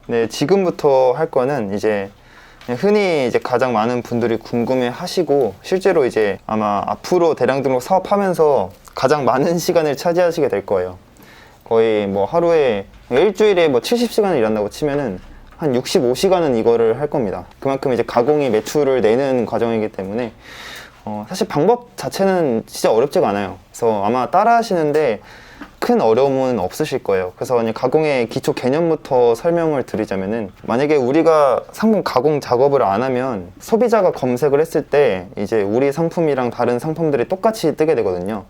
네, 지금부터 할 거는 이제 흔히 이제 가장 많은 분들이 궁금해 하시고 실제로 이제 아마 앞으로 대량 등록 사업하면서 가장 많은 시간을 차지하시게 될 거예요. 거의 뭐 하루에 일주일에 뭐 70시간을 일한다고 치면은 한 65시간은 이거를 할 겁니다. 그만큼 이제 가공이 매출을 내는 과정이기 때문에 사실 방법 자체는 진짜 어렵지가 않아요. 그래서 아마 따라 하시는데 큰 어려움은 없으실 거예요. 그래서 그냥 가공의 기초 개념부터 설명을 드리자면은, 만약에 우리가 상품 가공 작업을 안 하면 소비자가 검색을 했을 때 이제 우리 상품이랑 다른 상품들이 똑같이 뜨게 되거든요.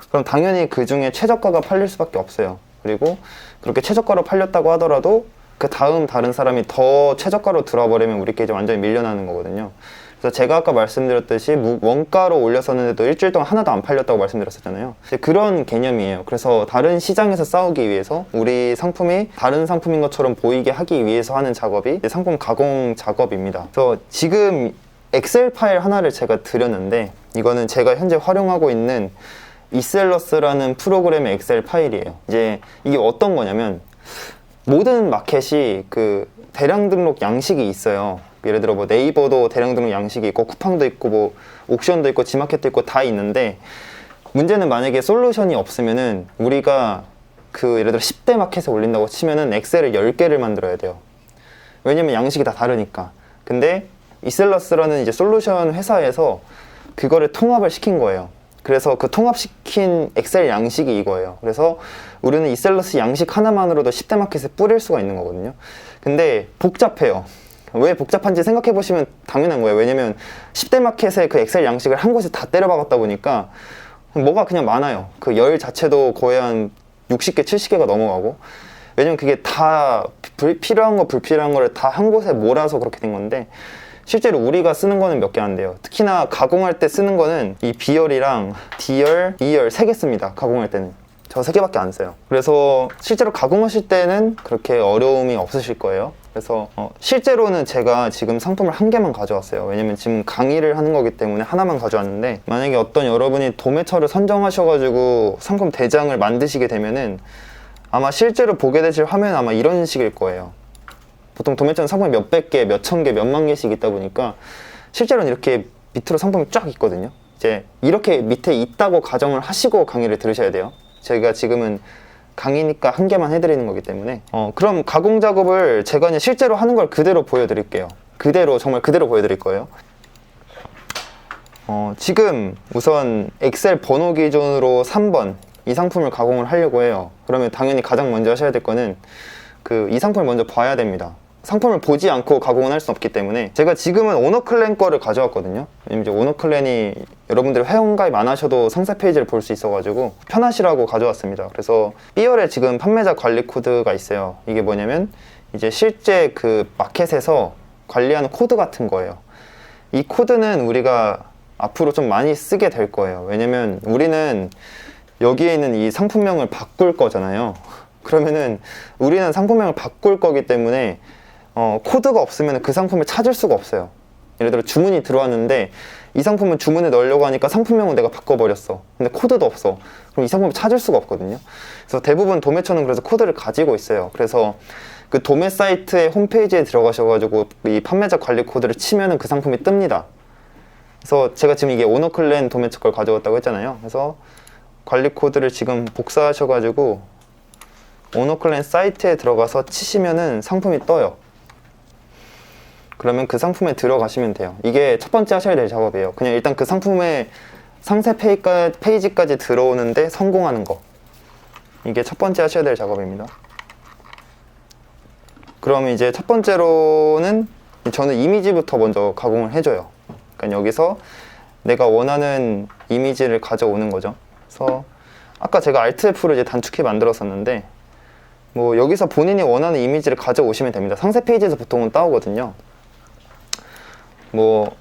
그럼 당연히 그 중에 최저가가 팔릴 수밖에 없어요. 그리고 그렇게 최저가로 팔렸다고 하더라도 그 다음 다른 사람이 더 최저가로 들어버리면 우리께 이제 완전히 밀려나는 거거든요. 그래서 제가 아까 말씀드렸듯이 원가로 올렸었는데도 일주일 동안 하나도 안 팔렸다고 말씀드렸었잖아요. 그런 개념이에요. 그래서 다른 시장에서 싸우기 위해서 우리 상품이 다른 상품인 것처럼 보이게 하기 위해서 하는 작업이 상품 가공 작업입니다. 그래서 지금 엑셀 파일 하나를 제가 드렸는데, 이거는 제가 현재 활용하고 있는 이셀러스라는 프로그램의 엑셀 파일이에요. 이제 이게 어떤 거냐면, 모든 마켓이 그 대량 등록 양식이 있어요. 예를 들어 뭐 네이버도 대량 등록 양식이 있고, 쿠팡도 있고, 뭐 옥션도 있고, 지마켓도 있고 다 있는데, 문제는 만약에 솔루션이 없으면은 우리가 그 예를 들어 10대 마켓에 올린다고 치면은 엑셀을 10개를 만들어야 돼요. 왜냐면 양식이 다 다르니까. 근데 이셀러스라는 이제 솔루션 회사에서 그거를 통합을 시킨 거예요. 그래서 그 통합시킨 엑셀 양식이 이거예요. 그래서 우리는 이셀러스 양식 하나만으로도 10대 마켓에 뿌릴 수가 있는 거거든요. 근데 복잡해요. 왜 복잡한지 생각해 보시면 당연한 거예요. 왜냐면 10대 마켓의 그 엑셀 양식을 한 곳에 다 때려 박았다 보니까 뭐가 그냥 많아요. 그 열 자체도 거의 한 60개, 70개가 넘어가고, 왜냐면 그게 다 필요한 거 불필요한 거를 다 한 곳에 몰아서 그렇게 된 건데, 실제로 우리가 쓰는 거는 몇 개 안 돼요. 특히나 가공할 때 쓰는 거는 이 B열이랑 D열, E열 3개 씁니다. 가공할 때는 저 3개밖에 안 써요. 그래서 실제로 가공하실 때는 그렇게 어려움이 없으실 거예요. 그래서 실제로는 제가 지금 상품을 한 개만 가져왔어요. 왜냐면 지금 강의를 하는 거기 때문에 하나만 가져왔는데, 만약에 어떤 여러분이 도매처를 선정하셔가지고 상품 대장을 만드시게 되면은 아마 실제로 보게 되실 화면은 아마 이런 식일 거예요. 보통 도매처는 상품이 몇백 개, 몇천 개, 몇만 개씩 있다 보니까 실제로는 이렇게 밑으로 상품이 쫙 있거든요. 이제 이렇게 밑에 있다고 가정을 하시고 강의를 들으셔야 돼요. 제가 지금은 강의니까 한 개만 해드리는 거기 때문에 그럼 가공 작업을 제가 그냥 실제로 하는 걸 그대로 보여드릴게요. 그대로, 정말 그대로 보여드릴 거예요. 지금 우선 엑셀 번호 기준으로 3번 이 상품을 가공을 하려고 해요. 그러면 당연히 가장 먼저 하셔야 될 거는 이 상품을 먼저 봐야 됩니다. 상품을 보지 않고 가공은 할 수 없기 때문에, 제가 지금은 오너클랜 거를 가져왔거든요. 왜냐면 이제 오너클랜이 여러분들이 회원가입 안 하셔도 상세 페이지를 볼 수 있어가지고 편하시라고 가져왔습니다. 그래서 B열에 지금 판매자 관리 코드가 있어요. 이게 뭐냐면 이제 실제 그 마켓에서 관리하는 코드 같은 거예요. 이 코드는 우리가 앞으로 좀 많이 쓰게 될 거예요. 왜냐면 우리는 여기에 있는 이 상품명을 바꿀 거잖아요. 그러면은 우리는 상품명을 바꿀 거기 때문에 코드가 없으면 그 상품을 찾을 수가 없어요. 예를 들어 주문이 들어왔는데 이 상품은 주문에 넣으려고 하니까 상품명은 내가 바꿔버렸어. 근데 코드도 없어. 그럼 이 상품을 찾을 수가 없거든요. 그래서 대부분 도매처는 그래서 코드를 가지고 있어요. 그래서 그 도매 사이트의 홈페이지에 들어가셔가지고 이 판매자 관리 코드를 치면은 그 상품이 뜹니다. 그래서 제가 지금 이게 오너클랜 도매처 걸 가져왔다고 했잖아요. 그래서 관리 코드를 지금 복사하셔가지고 오너클랜 사이트에 들어가서 치시면은 상품이 떠요. 그러면 그 상품에 들어가시면 돼요. 이게 첫 번째 하셔야 될 작업이에요. 그냥 일단 그 상품의 상세 페이지까지 들어오는데 성공하는 거, 이게 첫 번째 하셔야 될 작업입니다. 그럼 이제 첫 번째로는 저는 이미지부터 먼저 가공을 해줘요. 그러니까 여기서 내가 원하는 이미지를 가져오는 거죠. 그래서 아까 제가 Alt F로 이제 단축키 만들었었는데, 뭐 여기서 본인이 원하는 이미지를 가져오시면 됩니다. 상세 페이지에서 보통은 따오거든요. 뭐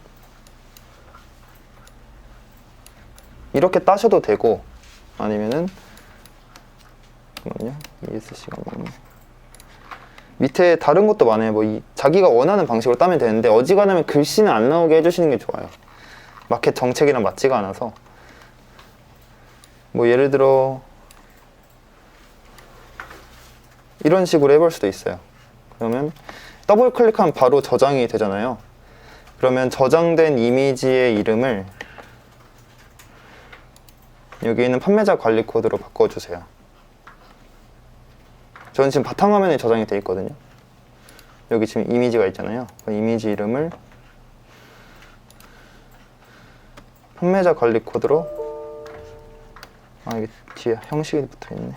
이렇게 따셔도 되고, 아니면은 잠깐만요. ESC가 뭐냐, 밑에 다른 것도 많아요. 뭐 자기가 원하는 방식으로 따면 되는데, 어지간하면 글씨는 안 나오게 해주시는 게 좋아요. 마켓 정책이랑 맞지가 않아서. 뭐 예를 들어 이런 식으로 해볼 수도 있어요. 그러면 더블 클릭하면 바로 저장이 되잖아요. 그러면 저장된 이미지의 이름을 여기 있는 판매자 관리 코드로 바꿔주세요. 저는 지금 바탕화면에 저장이 되어 있거든요. 여기 지금 이미지가 있잖아요. 그 이미지 이름을 판매자 관리 코드로, 이게 뒤에 형식이 붙어 있네.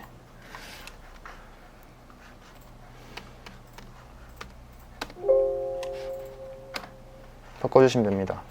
바꿔주시면 됩니다.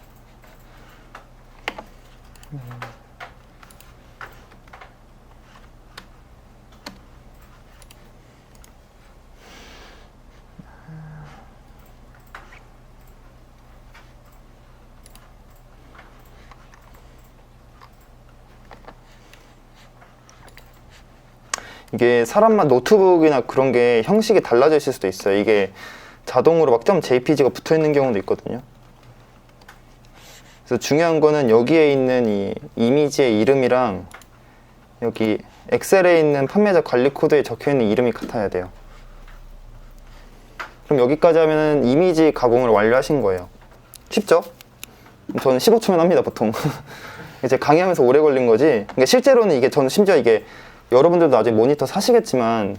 이게 사람만 노트북이나 그런 게 형식이 달라질 수도 있어요. 이게 자동으로 막 .jpg가 붙어 있는 경우도 있거든요. 그래서 중요한 거는 여기에 있는 이 이미지의 이름이랑 여기 엑셀에 있는 판매자 관리 코드에 적혀 있는 이름이 같아야 돼요. 그럼 여기까지 하면은 이미지 가공을 완료하신 거예요. 쉽죠? 저는 15초면 합니다, 보통. 이제 강의하면서 오래 걸린 거지. 그러니까 실제로는 이게, 저는 심지어 이게, 여러분들도 나중에 모니터 사시겠지만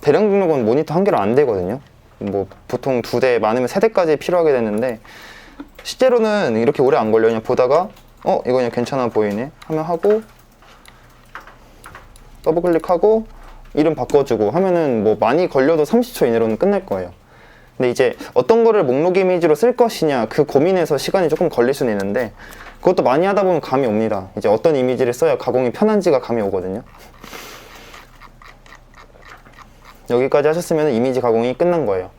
대량 등록은 모니터 한 개로 안 되거든요. 뭐 보통 2대, 많으면 3대까지 필요하게 되는데 실제로는 이렇게 오래 안 걸려요. 그냥 보다가 이거 그냥 괜찮아 보이네 하면 하고, 더블 클릭하고 이름 바꿔주고 하면은 뭐 많이 걸려도 30초 이내로는 끝날 거예요. 근데 이제 어떤 거를 목록 이미지로 쓸 것이냐, 그 고민에서 시간이 조금 걸릴 수는 있는데, 그것도 많이 하다 보면 감이 옵니다. 이제 어떤 이미지를 써야 가공이 편한지가 감이 오거든요. 여기까지 하셨으면 이미지 가공이 끝난 거예요.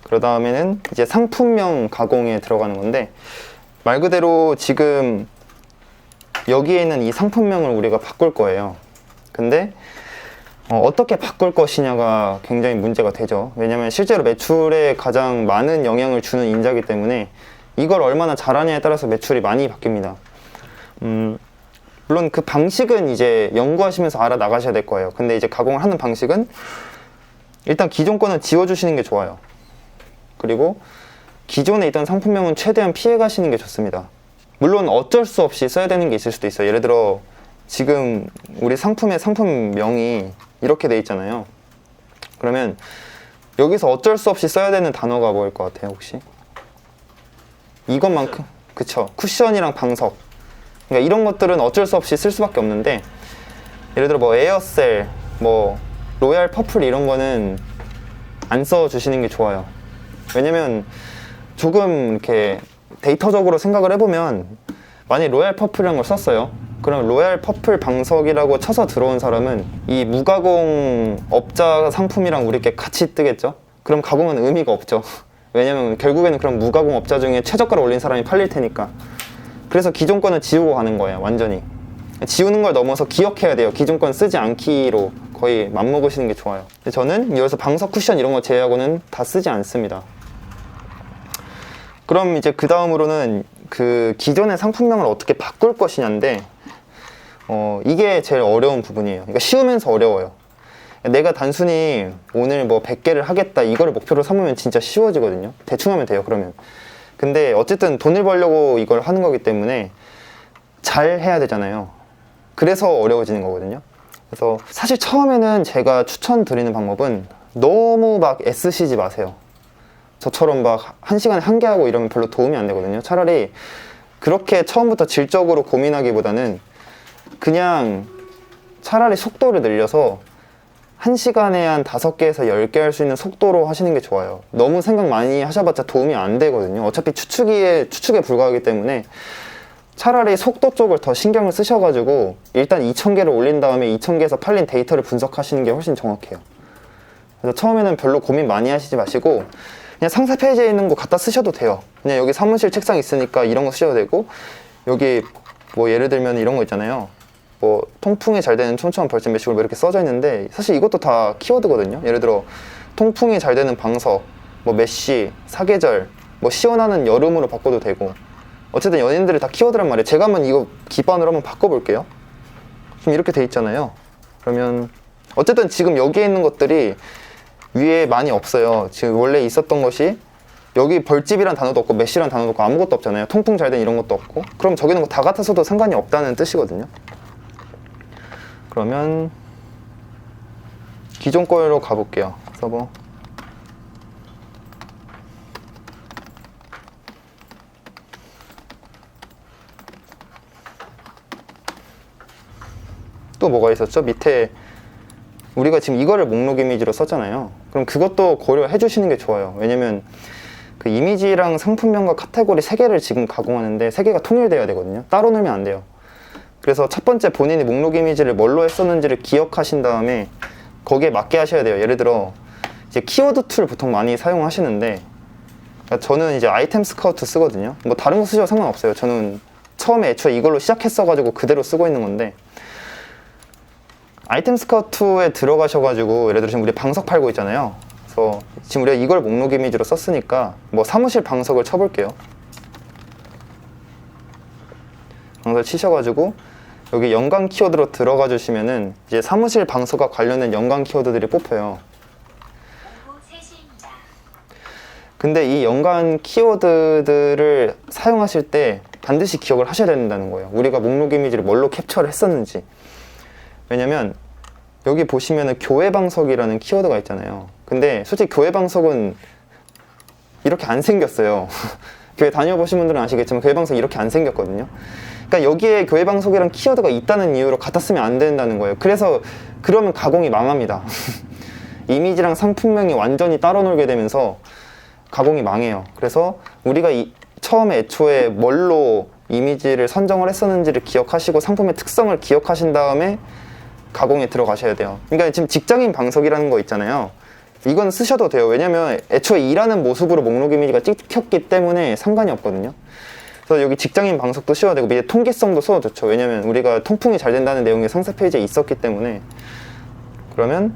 그 다음에는 이제 상품명 가공에 들어가는 건데, 말 그대로 지금 여기에 있는 이 상품명을 우리가 바꿀 거예요. 근데 어떻게 바꿀 것이냐가 굉장히 문제가 되죠. 왜냐면 실제로 매출에 가장 많은 영향을 주는 인자이기 때문에 이걸 얼마나 잘하냐에 따라서 매출이 많이 바뀝니다. 물론 그 방식은 이제 연구하시면서 알아나가셔야 될 거예요. 근데 이제 가공을 하는 방식은 일단 기존 거는 지워주시는 게 좋아요. 그리고 기존에 있던 상품명은 최대한 피해 가시는 게 좋습니다. 물론 어쩔 수 없이 써야 되는 게 있을 수도 있어요. 예를 들어 지금 우리 상품의 상품명이 이렇게 돼 있잖아요. 그러면 여기서 어쩔 수 없이 써야 되는 단어가 뭐일 것 같아요, 혹시? 이것만큼, 그쵸? 쿠션이랑 방석. 그러니까 이런 것들은 어쩔 수 없이 쓸 수밖에 없는데, 예를 들어 뭐 에어셀, 뭐 로얄 퍼플 이런 거는 안 써주시는 게 좋아요. 왜냐면 조금 이렇게 데이터적으로 생각을 해보면, 만약에 로얄 퍼플이라는 걸 썼어요. 그럼 로얄 퍼플 방석이라고 쳐서 들어온 사람은 이 무가공 업자 상품이랑 우리께 같이 뜨겠죠? 그럼 가공은 의미가 없죠. 왜냐면 결국에는 그럼 무가공 업자 중에 최저가를 올린 사람이 팔릴 테니까. 그래서 기존 거는 지우고 가는 거예요, 완전히. 지우는 걸 넘어서 기억해야 돼요. 기존 건 쓰지 않기로 거의 맘먹으시는 게 좋아요. 근데 저는 여기서 방석 쿠션 이런 거 제외하고는 다 쓰지 않습니다. 그럼 이제 그 다음으로는 그 기존의 상품명을 어떻게 바꿀 것이냐인데, 이게 제일 어려운 부분이에요. 그러니까 쉬우면서 어려워요. 내가 단순히 오늘 뭐 100개를 하겠다 이거를 목표로 삼으면 진짜 쉬워지거든요. 대충 하면 돼요, 그러면. 근데 어쨌든 돈을 벌려고 이걸 하는 거기 때문에 잘 해야 되잖아요. 그래서 어려워지는 거거든요. 그래서 사실 처음에는 제가 추천드리는 방법은 너무 막 애쓰시지 마세요. 저처럼 막 1시간에 1개 하고 이러면 별로 도움이 안 되거든요. 차라리 그렇게 처음부터 질적으로 고민하기보다는 그냥 차라리 속도를 늘려서 1시간에 한 5개에서 10개 할 수 있는 속도로 하시는 게 좋아요. 너무 생각 많이 하셔봤자 도움이 안 되거든요. 어차피 추측에 불과하기 때문에 차라리 속도 쪽을 더 신경을 쓰셔가지고 일단 2,000개를 올린 다음에 2,000개에서 팔린 데이터를 분석하시는 게 훨씬 정확해요. 그래서 처음에는 별로 고민 많이 하시지 마시고 그냥 상세 페이지에 있는 거 갖다 쓰셔도 돼요. 그냥 여기 사무실 책상 있으니까 이런 거 쓰셔도 되고, 여기 뭐 예를 들면 이런 거 있잖아요. 뭐 통풍이 잘 되는 촘촘한 벌집 매식물 뭐 이렇게 써져 있는데, 사실 이것도 다 키워드거든요. 예를 들어 통풍이 잘 되는 방석, 뭐 메쉬, 사계절, 뭐 시원하는 여름으로 바꿔도 되고, 어쨌든 연인들이 다 키워드란 말이에요. 제가 한번 이거 기반으로 한번 바꿔볼게요. 지금 이렇게 돼 있잖아요. 그러면 어쨌든 지금 여기에 있는 것들이 위에 많이 없어요. 지금 원래 있었던 것이 여기 벌집이란 단어도 없고 메쉬란 단어도 없고 아무것도 없잖아요. 통풍 잘 된 이런 것도 없고. 그럼 저기는 다 같아서도 상관이 없다는 뜻이거든요. 그러면 기존 거로 가볼게요. 서버. 또 뭐가 있었죠? 밑에 우리가 지금 이거를 목록 이미지로 썼잖아요. 그럼 그것도 고려해 주시는 게 좋아요. 왜냐면 그 이미지랑 상품명과 카테고리 3개를 지금 가공하는데 3개가 통일돼야 되거든요. 따로 놓으면 안 돼요. 그래서 첫 번째 본인이 목록 이미지를 뭘로 했었는지를 기억하신 다음에 거기에 맞게 하셔야 돼요. 예를 들어 이제 키워드 툴 보통 많이 사용하시는데 저는 이제 아이템 스카우트 쓰거든요. 뭐 다른 거 쓰셔도 상관없어요. 저는 처음에 애초에 이걸로 시작했어가지고 그대로 쓰고 있는 건데 아이템 스카우트에 들어가셔가지고 예를 들어 지금 우리 방석 팔고 있잖아요. 그래서 지금 우리가 이걸 목록 이미지로 썼으니까 뭐 사무실 방석을 쳐볼게요. 방석 치셔가지고 여기 연관 키워드로 들어가 주시면은 이제 사무실 방석과 관련된 연관 키워드들이 뽑혀요. 근데 이 연관 키워드들을 사용하실 때 반드시 기억을 하셔야 된다는 거예요. 우리가 목록 이미지를 뭘로 캡처를 했었는지. 왜냐면 여기 보시면은 교회 방석이라는 키워드가 있잖아요. 근데 솔직히 교회 방석은 이렇게 안 생겼어요. 교회 다녀보신 분들은 아시겠지만 교회 방석이 이렇게 안 생겼거든요. 그러니까 여기에 교회 방석이란 키워드가 있다는 이유로 갖다 쓰면 안 된다는 거예요. 그래서 그러면 가공이 망합니다. 이미지랑 상품명이 완전히 따로 놀게 되면서 가공이 망해요. 그래서 우리가 처음에 애초에 뭘로 이미지를 선정을 했었는지를 기억하시고 상품의 특성을 기억하신 다음에 가공에 들어가셔야 돼요. 그러니까 지금 직장인 방석이라는 거 있잖아요. 이건 쓰셔도 돼요. 왜냐면 애초에 일하는 모습으로 목록 이미지가 찍혔기 때문에 상관이 없거든요. 그래서 여기 직장인 방석도 씌워야 되고 밑에 통기성도 써도 좋죠. 왜냐면 우리가 통풍이 잘 된다는 내용이 상세 페이지에 있었기 때문에. 그러면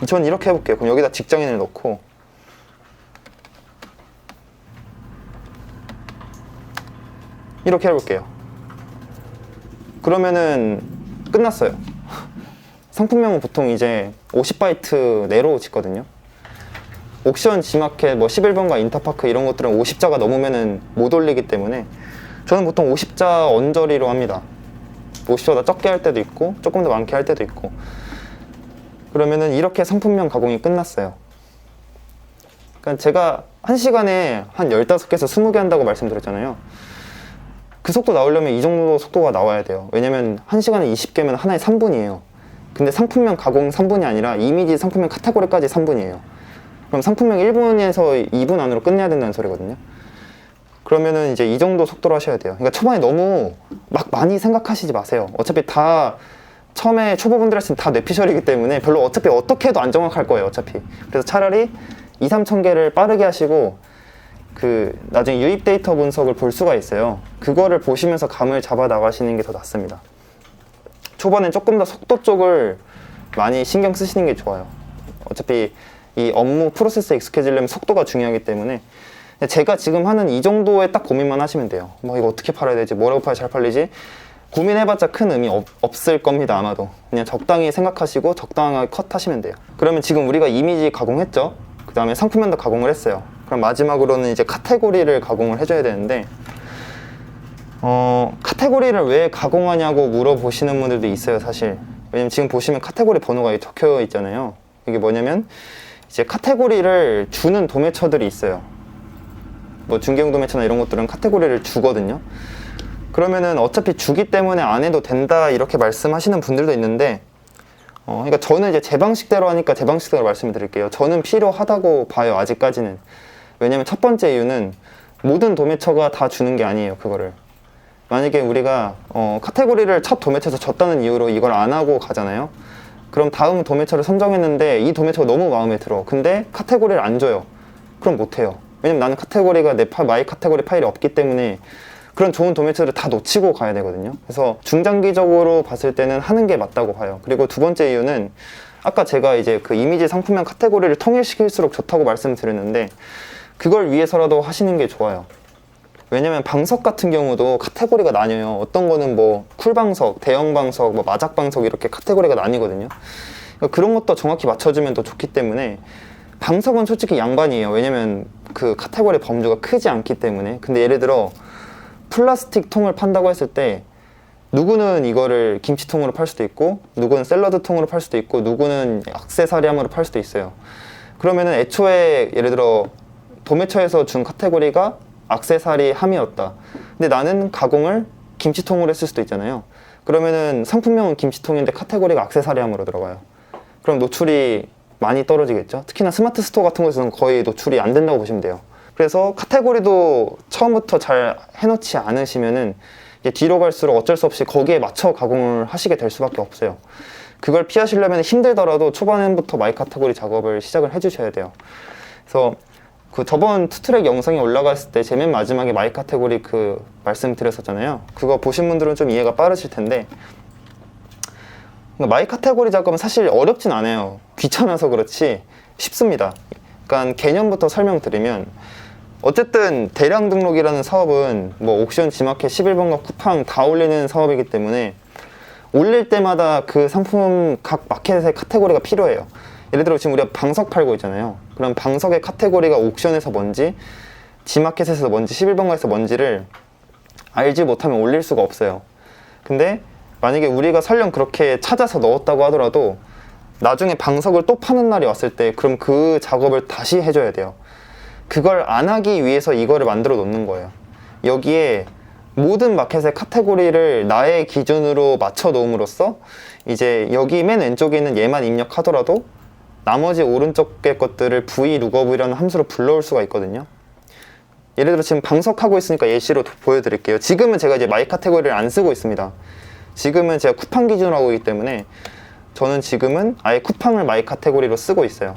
전 이렇게 해볼게요. 그럼 여기다 직장인을 넣고 이렇게 해볼게요. 그러면은 끝났어요. 상품명은 보통 이제 50바이트 내로 짓거든요. 옥션, 지마켓, 뭐 11번가 인터파크 이런 것들은 50자가 넘으면은 못 올리기 때문에 저는 보통 50자 언저리로 합니다. 50자보다 적게 할 때도 있고 조금 더 많게 할 때도 있고. 그러면은 이렇게 상품명 가공이 끝났어요. 그러니까 제가 1시간에 한 15개에서 20개 한다고 말씀드렸잖아요. 그 속도 나오려면 이 정도 속도가 나와야 돼요. 왜냐면 1시간에 20개면 하나에 3분이에요. 근데 상품명 가공 3분이 아니라 이미지 상품명 카테고리까지 3분이에요. 그럼 상품명 1분에서 2분 안으로 끝내야 된다는 소리거든요. 그러면은 이제 이 정도 속도로 하셔야 돼요. 그러니까 초반에 너무 막 많이 생각하시지 마세요. 어차피 다 처음에 초보분들한테는 다 뇌피셜이기 때문에 별로 어차피 어떻게 해도 안 정확할 거예요. 어차피. 그래서 차라리 2-3천 개를 빠르게 하시고 나중에 유입 데이터 분석을 볼 수가 있어요. 그거를 보시면서 감을 잡아 나가시는 게 더 낫습니다. 초반엔 조금 더 속도 쪽을 많이 신경 쓰시는 게 좋아요. 어차피 이 업무 프로세스에 익숙해지려면 속도가 중요하기 때문에 제가 지금 하는 이 정도의 딱 고민만 하시면 돼요. 뭐 이거 어떻게 팔아야 되지? 뭐라고 팔아야 잘 팔리지? 고민해봤자 큰 의미 없을 겁니다. 아마도 그냥 적당히 생각하시고 적당하게 컷하시면 돼요. 그러면 지금 우리가 이미지 가공했죠? 그 다음에 상품명도 가공을 했어요. 그럼 마지막으로는 이제 카테고리를 가공을 해줘야 되는데 카테고리를 왜 가공하냐고 물어보시는 분들도 있어요. 사실 왜냐면 지금 보시면 카테고리 번호가 적혀 있잖아요. 이게 뭐냐면 이제 카테고리를 주는 도매처들이 있어요. 뭐 중개용 도매처나 이런 것들은 카테고리를 주거든요. 그러면은 어차피 주기 때문에 안 해도 된다 이렇게 말씀하시는 분들도 있는데 그러니까 저는 이제 제 방식대로 하니까 제 방식대로 말씀을 드릴게요. 저는 필요하다고 봐요. 아직까지는. 왜냐면 첫 번째 이유는 모든 도매처가 다 주는 게 아니에요. 그거를 만약에 우리가 카테고리를 첫 도매처에서 줬다는 이유로 이걸 안 하고 가잖아요. 그럼 다음 도매처를 선정했는데 이 도매처가 너무 마음에 들어. 근데 카테고리를 안 줘요. 그럼 못해요. 왜냐면 나는 카테고리가 마이 카테고리 파일이 없기 때문에 그런 좋은 도매처를 다 놓치고 가야 되거든요. 그래서 중장기적으로 봤을 때는 하는 게 맞다고 봐요. 그리고 두 번째 이유는 아까 제가 이제 그 이미지 상품명 카테고리를 통일시킬수록 좋다고 말씀드렸는데 그걸 위해서라도 하시는 게 좋아요. 왜냐면 방석 같은 경우도 카테고리가 나뉘어요. 어떤 거는 뭐 쿨방석, 대형방석, 뭐 마작방석 이렇게 카테고리가 나뉘거든요. 그러니까 그런 것도 정확히 맞춰주면 더 좋기 때문에 방석은 솔직히 양반이에요. 왜냐면 그 카테고리 범주가 크지 않기 때문에. 근데 예를 들어 플라스틱 통을 판다고 했을 때 누구는 이거를 김치통으로 팔 수도 있고, 누구는 샐러드 통으로 팔 수도 있고, 누구는 액세서리함으로 팔 수도 있어요. 그러면은 애초에 예를 들어 도매처에서 준 카테고리가 액세서리함이었다. 근데 나는 가공을 김치통으로 했을 수도 있잖아요. 그러면은 상품명은 김치통인데 카테고리가 액세서리함으로 들어가요. 그럼 노출이 많이 떨어지겠죠. 특히나 스마트 스토어 같은 곳에서는 거의 노출이 안 된다고 보시면 돼요. 그래서 카테고리도 처음부터 잘 해놓지 않으시면은 이제 뒤로 갈수록 어쩔 수 없이 거기에 맞춰 가공을 하시게 될 수밖에 없어요. 그걸 피하시려면 힘들더라도 초반부터 마이 카테고리 작업을 시작을 해주셔야 돼요. 그래서 그 저번 투트랙 영상이 올라갔을 때 제 맨 마지막에 마이 카테고리 그 말씀드렸었잖아요. 그거 보신 분들은 좀 이해가 빠르실 텐데, 마이 카테고리 작업은 사실 어렵진 않아요. 귀찮아서 그렇지 쉽습니다. 그러니까 개념부터 설명드리면, 어쨌든 대량 등록이라는 사업은 뭐 옥션, 지마켓, 11번가, 쿠팡 다 올리는 사업이기 때문에 올릴 때마다 그 상품 각 마켓의 카테고리가 필요해요. 예를 들어 지금 우리가 방석 팔고 있잖아요. 그럼 방석의 카테고리가 옥션에서 뭔지, 지마켓에서 뭔지, 11번가에서 뭔지를 알지 못하면 올릴 수가 없어요. 근데 만약에 우리가 설령 그렇게 찾아서 넣었다고 하더라도 나중에 방석을 또 파는 날이 왔을 때 그럼 그 작업을 다시 해줘야 돼요. 그걸 안 하기 위해서 이거를 만들어 놓는 거예요. 여기에 모든 마켓의 카테고리를 나의 기준으로 맞춰 놓음으로써 이제 여기 맨 왼쪽에 있는 얘만 입력하더라도 나머지 오른쪽의 것들을 vlookup이라는 함수로 불러올 수가 있거든요. 예를 들어 지금 방석하고 있으니까 예시로 보여드릴게요. 지금은 제가 이제 마이 카테고리를 안 쓰고 있습니다. 지금은 제가 쿠팡 기준으로 하고 있기 때문에 저는 지금은 아예 쿠팡을 마이 카테고리로 쓰고 있어요.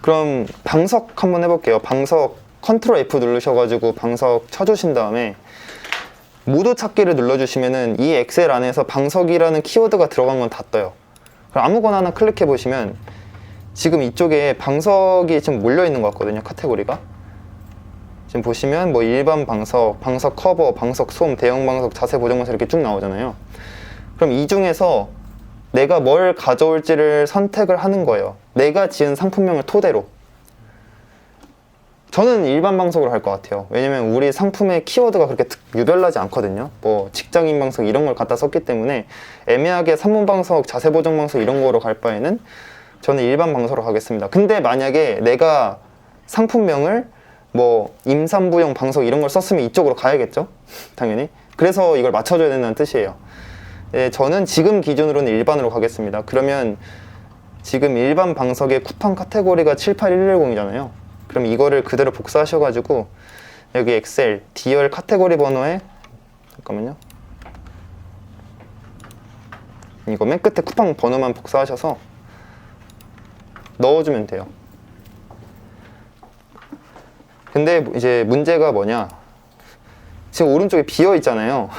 그럼 방석 한번 해볼게요. 방석 컨트롤 F 누르셔가지고 방석 쳐주신 다음에 모두 찾기를 눌러주시면은 이 엑셀 안에서 방석이라는 키워드가 들어간 건 다 떠요. 그럼 아무거나 하나 클릭해 보시면 지금 이쪽에 방석이 좀 몰려 있는 것 같거든요. 카테고리가 지금 보시면 뭐 일반 방석, 방석 커버, 방석 솜, 대형 방석, 자세 보정 방석 이렇게 쭉 나오잖아요. 그럼 이 중에서 내가 뭘 가져올지를 선택을 하는 거예요. 내가 지은 상품명을 토대로. 저는 일반 방석으로 할 것 같아요. 왜냐면 우리 상품의 키워드가 그렇게 유별나지 않거든요. 뭐 직장인 방석 이런 걸 갖다 썼기 때문에 애매하게 산문 방석, 자세 보정 방석 이런 거로 갈 바에는 저는 일반 방석으로 가겠습니다. 근데 만약에 내가 상품명을 뭐 임산부용 방석 이런 걸 썼으면 이쪽으로 가야겠죠? 당연히. 그래서 이걸 맞춰줘야 된다는 뜻이에요. 네, 저는 지금 기준으로는 일반으로 가겠습니다. 그러면 지금 일반 방석의 쿠팡 카테고리가 78110이잖아요. 그럼 이거를 그대로 복사하셔가지고 여기 엑셀 D열 카테고리 번호에 잠깐만요. 이거 맨 끝에 쿠팡 번호만 복사하셔서 넣어주면 돼요. 근데 이제 문제가 뭐냐, 지금 오른쪽에 비어 있잖아요.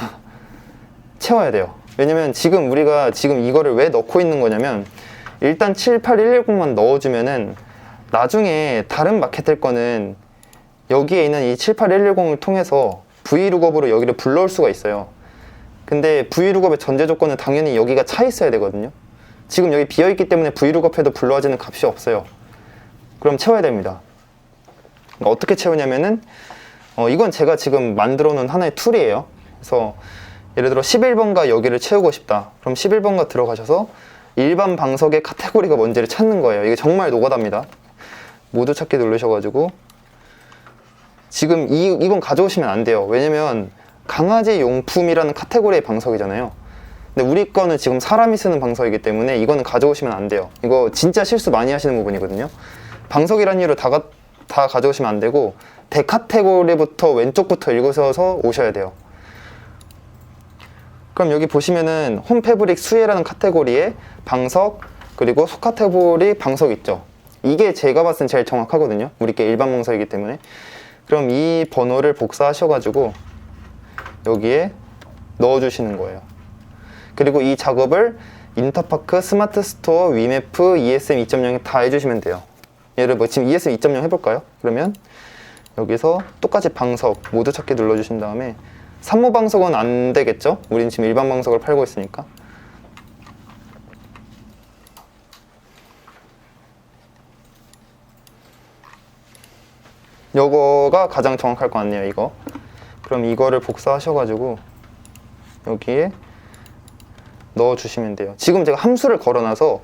채워야 돼요. 왜냐면 지금 우리가 지금 이거를 왜 넣고 있는 거냐면, 일단 78110만 넣어주면은 나중에 다른 마케텔 거는 여기에 있는 이 78110을 통해서 vlookup으로 여기를 불러올 수가 있어요. 근데 vlookup의 전제 조건은 당연히 여기가 차 있어야 되거든요. 지금 여기 비어 있기 때문에 vlookup에도 불러와지는 값이 없어요. 그럼 채워야 됩니다. 그러니까 어떻게 채우냐면은 이건 제가 지금 만들어 놓은 하나의 툴이에요. 그래서 예를 들어 11번가 여기를 채우고 싶다. 그럼 11번가 들어가셔서 일반 방석의 카테고리가 뭔지를 찾는 거예요. 이게 정말 노가다입니다. 모두 찾기 누르셔가지고 지금 이건 가져오시면 안 돼요. 왜냐면 강아지 용품이라는 카테고리의 방석이잖아요. 근데 우리 거는 지금 사람이 쓰는 방석이기 때문에 이거는 가져오시면 안 돼요. 이거 진짜 실수 많이 하시는 부분이거든요. 방석이라는 이유로 다 가져오시면 안 되고 대카테고리부터 왼쪽부터 읽으셔서 오셔야 돼요. 그럼 여기 보시면은 홈 패브릭 수혜라는 카테고리에 방석 그리고 소 카테고리 방석 있죠. 이게 제가 봤을 땐 제일 정확하거든요. 우리 게 일반 방석이기 때문에. 그럼 이 번호를 복사하셔가지고 여기에 넣어주시는 거예요. 그리고 이 작업을 인터파크, 스마트 스토어, 위메프, ESM 2.0에 다 해주시면 돼요. 예를 들어 지금 ESM 2.0 해볼까요? 그러면 여기서 똑같이 방석 모두 찾기 눌러주신 다음에 산모 방석은 안 되겠죠? 우리는 지금 일반 방석을 팔고 있으니까. 요거가 가장 정확할 것 같네요. 이거. 그럼 이거를 복사하셔가지고 여기에 넣어주시면 돼요. 지금 제가 함수를 걸어놔서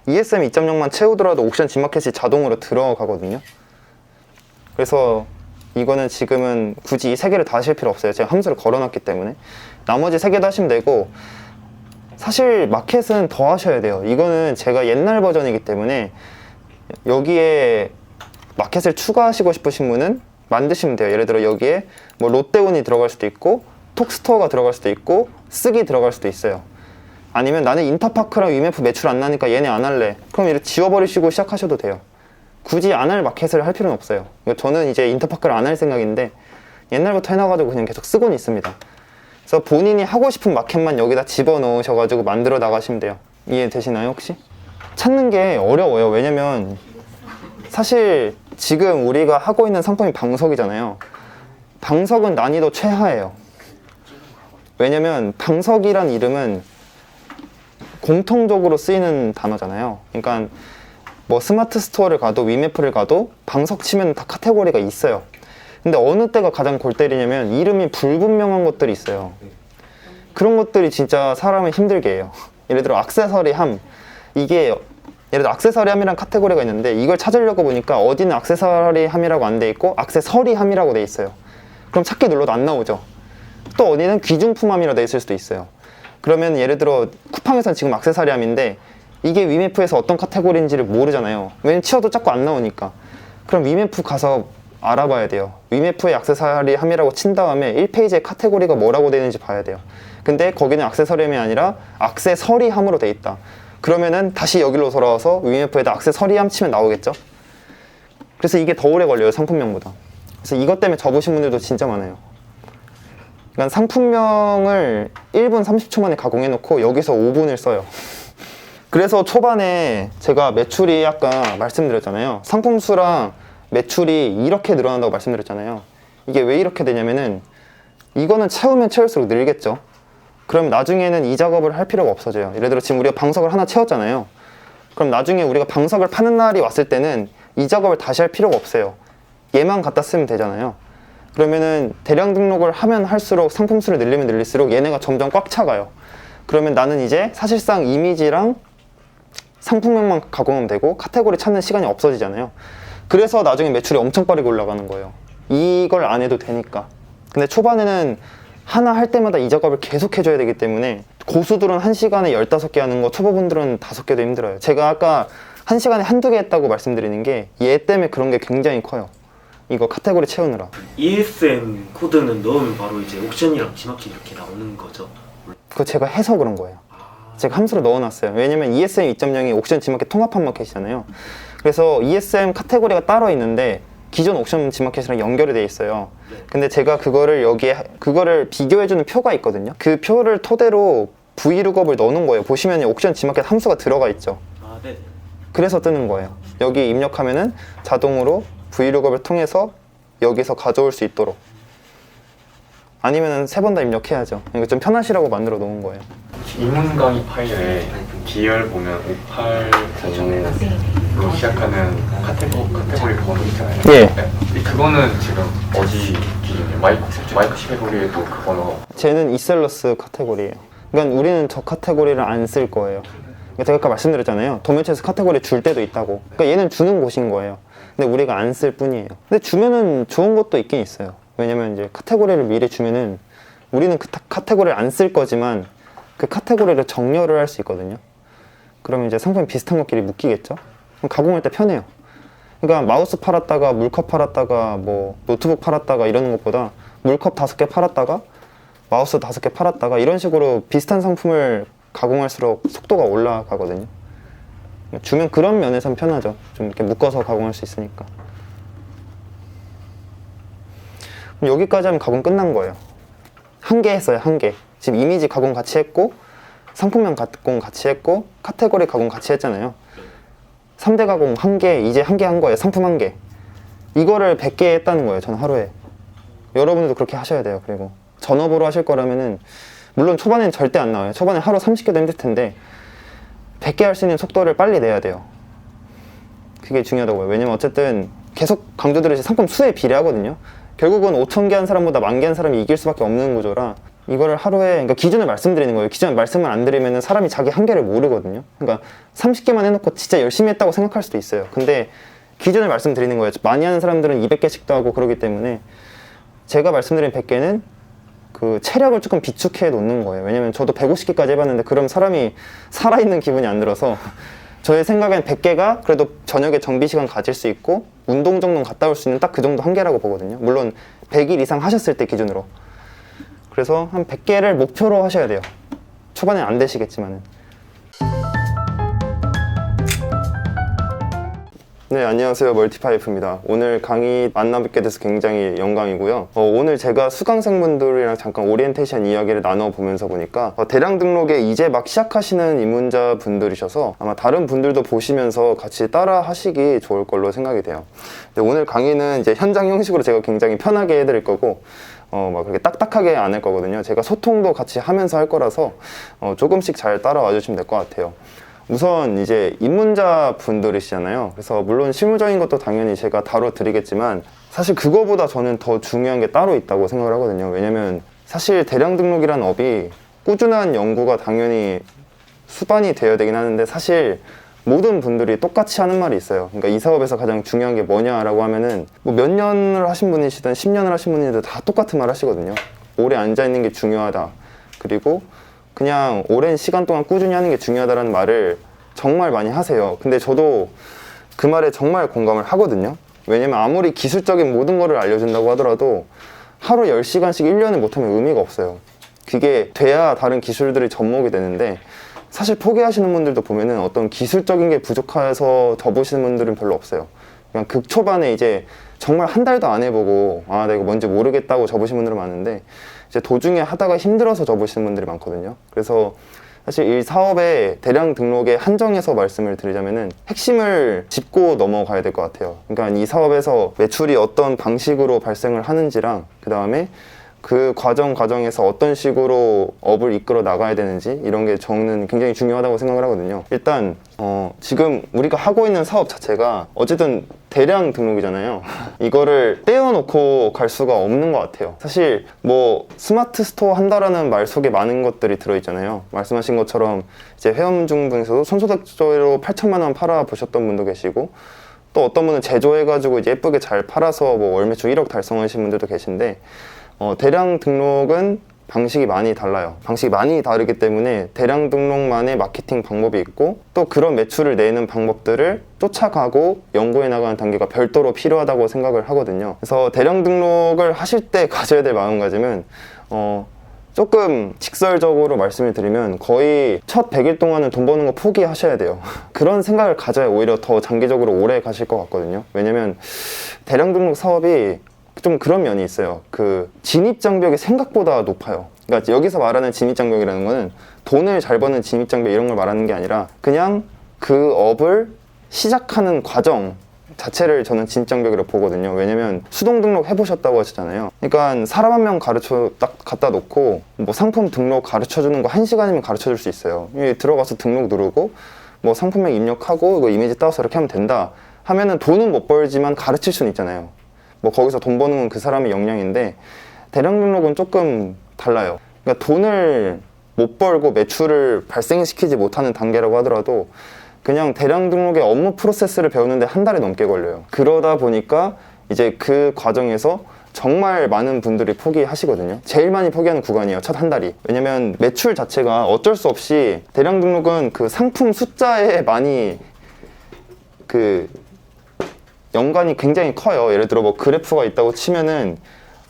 ESM 2.0만 채우더라도 옥션 G마켓이 자동으로 들어가거든요. 그래서 이거는 지금은 굳이 이 세 개를 다 하실 필요 없어요. 제가 함수를 걸어놨기 때문에. 나머지 세 개도 하시면 되고, 사실 마켓은 더 하셔야 돼요. 이거는 제가 옛날 버전이기 때문에 여기에 마켓을 추가하시고 싶으신 분은 만드시면 돼요. 예를 들어 여기에 뭐 롯데온이 들어갈 수도 있고 톡스토어가 들어갈 수도 있고 쓱이 들어갈 수도 있어요. 아니면 나는 인터파크랑 위메프 매출 안 나니까 얘네 안 할래. 그럼 이렇게 지워버리시고 시작하셔도 돼요. 굳이 안 할 마켓을 할 필요는 없어요. 저는 이제 인터파크를 안 할 생각인데 옛날부터 해놔가지고 그냥 계속 쓰고는 있습니다. 그래서 본인이 하고 싶은 마켓만 여기다 집어넣으셔가지고 만들어 나가시면 돼요. 이해되시나요 혹시? 찾는 게 어려워요. 왜냐면 사실 지금 우리가 하고 있는 상품이 방석이잖아요. 방석은 난이도 최하예요. 왜냐면 방석이란 이름은 공통적으로 쓰이는 단어잖아요. 그러니까 뭐 스마트 스토어를 가도 위메프를 가도 방석 치면 다 카테고리가 있어요. 근데 어느 때가 가장 골 때리냐면 이름이 불분명한 것들이 있어요. 그런 것들이 진짜 사람을 힘들게 해요. 예를 들어 액세서리함, 이게 예를 들어 액세서리함이라는 카테고리가 있는데 이걸 찾으려고 보니까 어디는 액세서리함이라고 안 돼 있고 액세서리함이라고 돼 있어요. 그럼 찾기 눌러도 안 나오죠. 또 어디는 귀중품함이라고 돼 있을 수도 있어요. 그러면 예를 들어 쿠팡에서는 지금 액세서리함인데 이게 위메프에서 어떤 카테고리인지를 모르잖아요. 왜냐면 치어도 자꾸 안 나오니까. 그럼 위메프 가서 알아봐야 돼요. 위메프의 액세서리함이라고 친 다음에 1페이지에 카테고리가 뭐라고 되는지 봐야 돼요. 근데 거기는 액세서리함이 아니라 액세서리함으로 돼 있다. 그러면은 다시 여기로 돌아와서 위메프에다 액세서리함 치면 나오겠죠. 그래서 이게 더 오래 걸려요, 상품명보다. 그래서 이것 때문에 접으신 분들도 진짜 많아요. 그러니까 상품명을 1분 30초 만에 가공해 놓고 여기서 5분을 써요. 그래서 초반에 제가 매출이 아까 말씀드렸잖아요. 상품 수랑 매출이 이렇게 늘어난다고 말씀드렸잖아요. 이게 왜 이렇게 되냐면은 이거는 채우면 채울수록 늘겠죠. 그럼 나중에는 이 작업을 할 필요가 없어져요. 예를 들어 지금 우리가 방석을 하나 채웠잖아요. 그럼 나중에 우리가 방석을 파는 날이 왔을 때는 이 작업을 다시 할 필요가 없어요. 얘만 갖다 쓰면 되잖아요. 그러면은 대량 등록을 하면 할수록 상품 수를 늘리면 늘릴수록 얘네가 점점 꽉 차가요. 그러면 나는 이제 사실상 이미지랑 상품명만 가공하면 되고 카테고리 찾는 시간이 없어지잖아요. 그래서 나중에 매출이 엄청 빠르게 올라가는 거예요. 이걸 안 해도 되니까. 근데 초반에는 하나 할 때마다 이 작업을 계속 해줘야 되기 때문에 고수들은 1시간에 15개 하는 거, 초보분들은 5개도 힘들어요. 제가 아까 1시간에 한두 개 했다고 말씀드리는 게 얘 때문에 그런 게 굉장히 커요. 이거 카테고리 채우느라. ESM 코드는 넣으면 바로 이제 옥션이랑 G마켓 이렇게 나오는 거죠? 그거 제가 해서 그런 거예요. 제가 함수로 넣어놨어요. 왜냐면 ESM 2.0이 옥션 G마켓 통합한 마켓이잖아요. 그래서 ESM 카테고리가 따로 있는데 기존 옥션 G마켓이랑 연결이 돼 있어요. 근데 제가 그거를 비교해주는 표가 있거든요. 그 표를 토대로 V룩업을 넣어놓은 거예요. 보시면 옥션 G마켓 함수가 들어가 있죠. 아, 네. 그래서 뜨는 거예요. 여기 입력하면은 자동으로 V룩업을 통해서 여기서 가져올 수 있도록. 아니면은 3번 다 입력해야죠. 이거 좀 편하시라고 만들어 놓은 거예요. 이문 강의 파일에 D열 보면 5895로 시작하는 카테고리 번호 있잖아요. 예. 네. 그거는 지금 어디 기준이에요? 마이크 카테고리에도 그 번호? 쟤는 이셀러스 카테고리예요. 그러니까 우리는 저 카테고리를 안 쓸 거예요. 그러니까 제가 아까 말씀드렸잖아요. 도매체에서 카테고리 줄 때도 있다고. 그러니까 얘는 주는 곳인 거예요. 근데 우리가 안 쓸 뿐이에요. 근데 주면은 좋은 것도 있긴 있어요. 왜냐면 이제 카테고리를 미리 주면은 우리는 그 카테고리를 안 쓸 거지만 그 카테고리를 정렬을 할 수 있거든요. 그러면 이제 상품이 비슷한 것끼리 묶이겠죠? 그럼 가공할 때 편해요. 그러니까 마우스 팔았다가 물컵 팔았다가 뭐 노트북 팔았다가 이러는 것보다 물컵 5개 팔았다가 마우스 5개 팔았다가 이런 식으로 비슷한 상품을 가공할수록 속도가 올라가거든요. 주면 그런 면에선 편하죠. 좀 이렇게 묶어서 가공할 수 있으니까. 그럼 여기까지 하면 가공 끝난 거예요. 한 개 했어요, 한 개. 지금 이미지 가공 같이 했고 상품명 가공 같이 했고 카테고리 가공 같이 했잖아요. 3대 가공 한 개, 이제 한 개 한 거예요. 상품 한 개. 이거를 100개 했다는 거예요, 저는 하루에. 여러분들도 그렇게 하셔야 돼요. 그리고 전업으로 하실 거라면은 물론 초반에는 절대 안 나와요. 초반에 하루 30개도 힘들 텐데 100개 할 수 있는 속도를 빨리 내야 돼요. 그게 중요하다고요. 왜냐면 어쨌든 계속 강조드리듯이 상품 수에 비례하거든요. 결국은 5,000개 한 사람보다 10,000개 한 사람이 이길 수밖에 없는 구조라 이거를 하루에, 그러니까 기준을 말씀드리는 거예요. 기준을 말씀을 안 드리면 사람이 자기 한계를 모르거든요. 그러니까 30개만 해놓고 진짜 열심히 했다고 생각할 수도 있어요. 근데 기준을 말씀드리는 거예요. 많이 하는 사람들은 200개씩도 하고 그러기 때문에 제가 말씀드린 100개는 그 체력을 조금 비축해 놓는 거예요. 왜냐면 저도 150개까지 해봤는데 그럼 사람이 살아있는 기분이 안 들어서 저의 생각엔 100개가 그래도 저녁에 정비 시간 가질 수 있고 운동 정도 갔다 올 수 있는 딱 그 정도 한계라고 보거든요. 물론 100일 이상 하셨을 때 기준으로. 그래서 한 100개를 목표로 하셔야 돼요. 초반엔 안 되시겠지만은. 네, 안녕하세요. 멀티파이프입니다. 오늘 강의 만나뵙게 돼서 굉장히 영광이고요. 오늘 제가 수강생분들이랑 잠깐 오리엔테이션 이야기를 나눠보면서 보니까 대량 등록에 이제 막 시작하시는 입문자분들이셔서 아마 다른 분들도 보시면서 같이 따라 하시기 좋을 걸로 생각이 돼요. 근데 오늘 강의는 이제 현장 형식으로 제가 굉장히 편하게 해드릴 거고 막 그렇게 딱딱하게 안 할 거거든요. 제가 소통도 같이 하면서 할 거라서 조금씩 잘 따라와 주시면 될 것 같아요. 우선 이제 입문자 분들이시잖아요. 그래서 물론 실무적인 것도 당연히 제가 다뤄드리겠지만 사실 그거보다 저는 더 중요한 게 따로 있다고 생각을 하거든요. 왜냐면 사실 대량 등록이라는 업이 꾸준한 연구가 당연히 수반이 되어야 되긴 하는데 사실 모든 분들이 똑같이 하는 말이 있어요. 그러니까 이 사업에서 가장 중요한 게 뭐냐라고 하면은 뭐 몇 년을 하신 분이시든 10년을 하신 분이든 다 똑같은 말 하시거든요. 오래 앉아있는 게 중요하다. 그리고 그냥 오랜 시간 동안 꾸준히 하는 게 중요하다는 말을 정말 많이 하세요. 근데 저도 그 말에 정말 공감을 하거든요. 왜냐면 아무리 기술적인 모든 거를 알려준다고 하더라도 하루 10시간씩 1년을 못하면 의미가 없어요. 그게 돼야 다른 기술들이 접목이 되는데 사실 포기하시는 분들도 보면은 어떤 기술적인 게 부족해서 접으시는 분들은 별로 없어요. 그냥 극초반에 이제 정말 한 달도 안 해보고 내가 이거 뭔지 모르겠다고 접으신 분들은 많은데 이제 도중에 하다가 힘들어서 접으시는 분들이 많거든요. 그래서 사실 이 사업의 대량 등록에 한정해서 말씀을 드리자면은 핵심을 짚고 넘어가야 될 것 같아요. 그러니까 이 사업에서 매출이 어떤 방식으로 발생을 하는지랑 그 다음에 그 과정에서 어떤 식으로 업을 이끌어 나가야 되는지 이런 게 저는 굉장히 중요하다고 생각을 하거든요. 일단 지금 우리가 하고 있는 사업 자체가 어쨌든 대량 등록이잖아요. 이거를 떼어놓고 갈 수가 없는 것 같아요. 사실 뭐 스마트 스토어 한다라는 말 속에 많은 것들이 들어있잖아요. 말씀하신 것처럼 이제 회원중 중에서도 손소독제로 8천만 원 팔아 보셨던 분도 계시고 또 어떤 분은 제조해가지고 이제 예쁘게 잘 팔아서 뭐 월 매출 1억 달성하신 분들도 계신데 대량 등록은 방식이 많이 달라요. 방식이 많이 다르기 때문에 대량 등록만의 마케팅 방법이 있고 또 그런 매출을 내는 방법들을 쫓아가고 연구해 나가는 단계가 별도로 필요하다고 생각을 하거든요. 그래서 대량 등록을 하실 때 가져야 될 마음가짐은 조금 직설적으로 말씀을 드리면 거의 첫 100일 동안은 돈 버는 거 포기하셔야 돼요. 그런 생각을 가져야 오히려 더 장기적으로 오래 가실 것 같거든요. 왜냐면 대량 등록 사업이 좀 그런 면이 있어요. 그 진입장벽이 생각보다 높아요. 그러니까 여기서 말하는 진입장벽이라는 거는 돈을 잘 버는 진입장벽 이런 걸 말하는 게 아니라 그냥 그 업을 시작하는 과정 자체를 저는 진입장벽이라고 보거든요. 왜냐면 수동 등록 해보셨다고 하셨잖아요. 그러니까 사람 한 명 가르쳐 딱 갖다 놓고 뭐 상품 등록 가르쳐 주는 거 1시간이면 가르쳐 줄 수 있어요. 들어가서 등록 누르고 뭐 상품명 입력하고 이거 이미지 따서 이렇게 하면 된다 하면은 돈은 못 벌지만 가르칠 수는 있잖아요. 뭐 거기서 돈 버는 건 그 사람의 역량인데 대량 등록은 조금 달라요. 그러니까 돈을 못 벌고 매출을 발생시키지 못하는 단계라고 하더라도 그냥 대량 등록의 업무 프로세스를 배우는데 한 달이 넘게 걸려요. 그러다 보니까 이제 그 과정에서 정말 많은 분들이 포기하시거든요. 제일 많이 포기하는 구간이에요. 첫 한 달이. 왜냐면 매출 자체가 어쩔 수 없이 대량 등록은 그 상품 숫자에 많이 연관이 굉장히 커요. 예를 들어 뭐 그래프가 있다고 치면은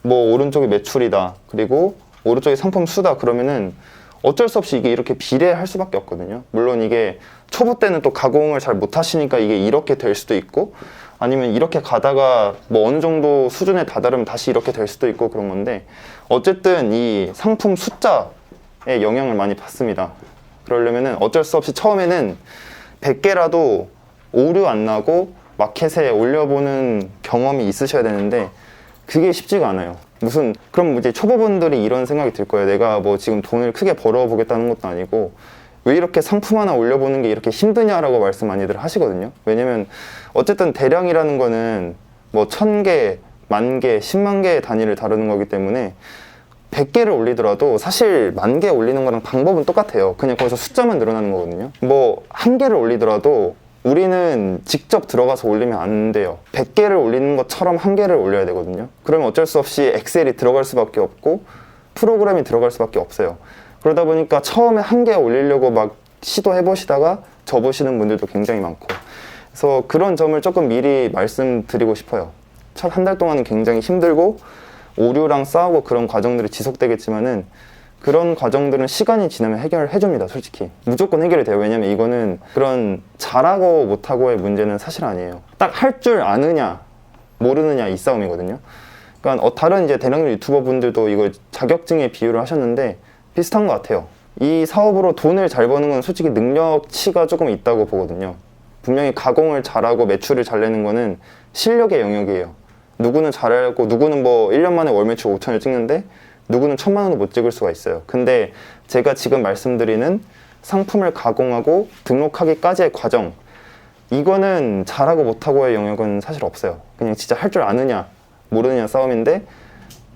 뭐 오른쪽이 매출이다. 그리고 오른쪽이 상품 수다. 그러면은 어쩔 수 없이 이게 이렇게 비례할 수밖에 없거든요. 물론 이게 초보 때는 또 가공을 잘 못하시니까 이게 이렇게 될 수도 있고 아니면 이렇게 가다가 뭐 어느 정도 수준에 다다르면 다시 이렇게 될 수도 있고 그런 건데 어쨌든 이 상품 숫자에 영향을 많이 받습니다. 그러려면은 어쩔 수 없이 처음에는 100개라도 오류 안 나고 마켓에 올려보는 경험이 있으셔야 되는데 그게 쉽지가 않아요. 그럼 이제 초보분들이 이런 생각이 들 거예요. 내가 뭐 지금 돈을 크게 벌어보겠다는 것도 아니고 왜 이렇게 상품 하나 올려보는 게 이렇게 힘드냐라고 말씀 많이들 하시거든요. 왜냐면 어쨌든 대량이라는 거는 뭐 1000개, 10,000개, 10만 개의 단위를 다루는 거기 때문에 100개를 올리더라도 사실 10,000개 올리는 거랑 방법은 똑같아요. 그냥 거기서 숫자만 늘어나는 거거든요. 뭐 1개를 올리더라도 우리는 직접 들어가서 올리면 안 돼요. 100개를 올리는 것처럼 1개를 올려야 되거든요. 그러면 어쩔 수 없이 엑셀이 들어갈 수밖에 없고 프로그램이 들어갈 수밖에 없어요. 그러다 보니까 처음에 1개 올리려고 막 시도해 보시다가 접으시는 분들도 굉장히 많고, 그래서 그런 점을 조금 미리 말씀드리고 싶어요. 첫 한 달 동안은 굉장히 힘들고 오류랑 싸우고 그런 과정들이 지속되겠지만은 그런 과정들은 시간이 지나면 해결해 줍니다. 솔직히 무조건 해결이 돼요. 왜냐면 이거는 그런 잘하고 못하고의 문제는 사실 아니에요. 딱 할 줄 아느냐 모르느냐 이 싸움이거든요. 그러니까 다른 이제 대량률 유튜버 분들도 이걸 자격증에 비유를 하셨는데 비슷한 것 같아요. 이 사업으로 돈을 잘 버는 건 솔직히 능력치가 조금 있다고 보거든요. 분명히 가공을 잘하고 매출을 잘 내는 거는 실력의 영역이에요. 누구는 잘하고 누구는 뭐 1년 만에 월 매출 5천을 찍는데 누구는 1,000만 원도 못 찍을 수가 있어요. 근데 제가 지금 말씀드리는 상품을 가공하고 등록하기까지의 과정, 이거는 잘하고 못하고의 영역은 사실 없어요. 그냥 진짜 할 줄 아느냐 모르느냐 싸움인데,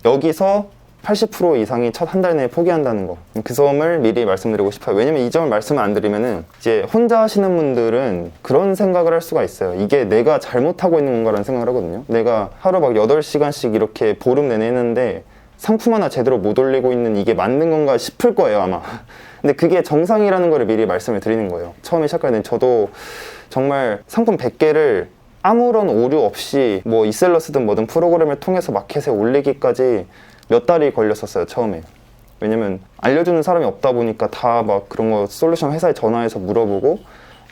여기서 80% 이상이 첫 한 달 내에 포기한다는 거, 그 점을 미리 말씀드리고 싶어요. 왜냐면 이 점을 말씀을 안 드리면은 이제 혼자 하시는 분들은 그런 생각을 할 수가 있어요. 이게 내가 잘못하고 있는 건가라는 생각을 하거든요. 내가 하루 막 8시간씩 이렇게 보름 내내 했는데 상품 하나 제대로 못 올리고 있는 이게 맞는 건가 싶을 거예요, 아마. 근데 그게 정상이라는 걸 미리 말씀을 드리는 거예요. 처음에 시작할 때 저도 정말 상품 100개를 아무런 오류 없이 뭐 이셀러스든 뭐든 프로그램을 통해서 마켓에 올리기까지 몇 달이 걸렸었어요, 처음에. 왜냐면 알려주는 사람이 없다 보니까 다 막 그런 거 솔루션 회사에 전화해서 물어보고,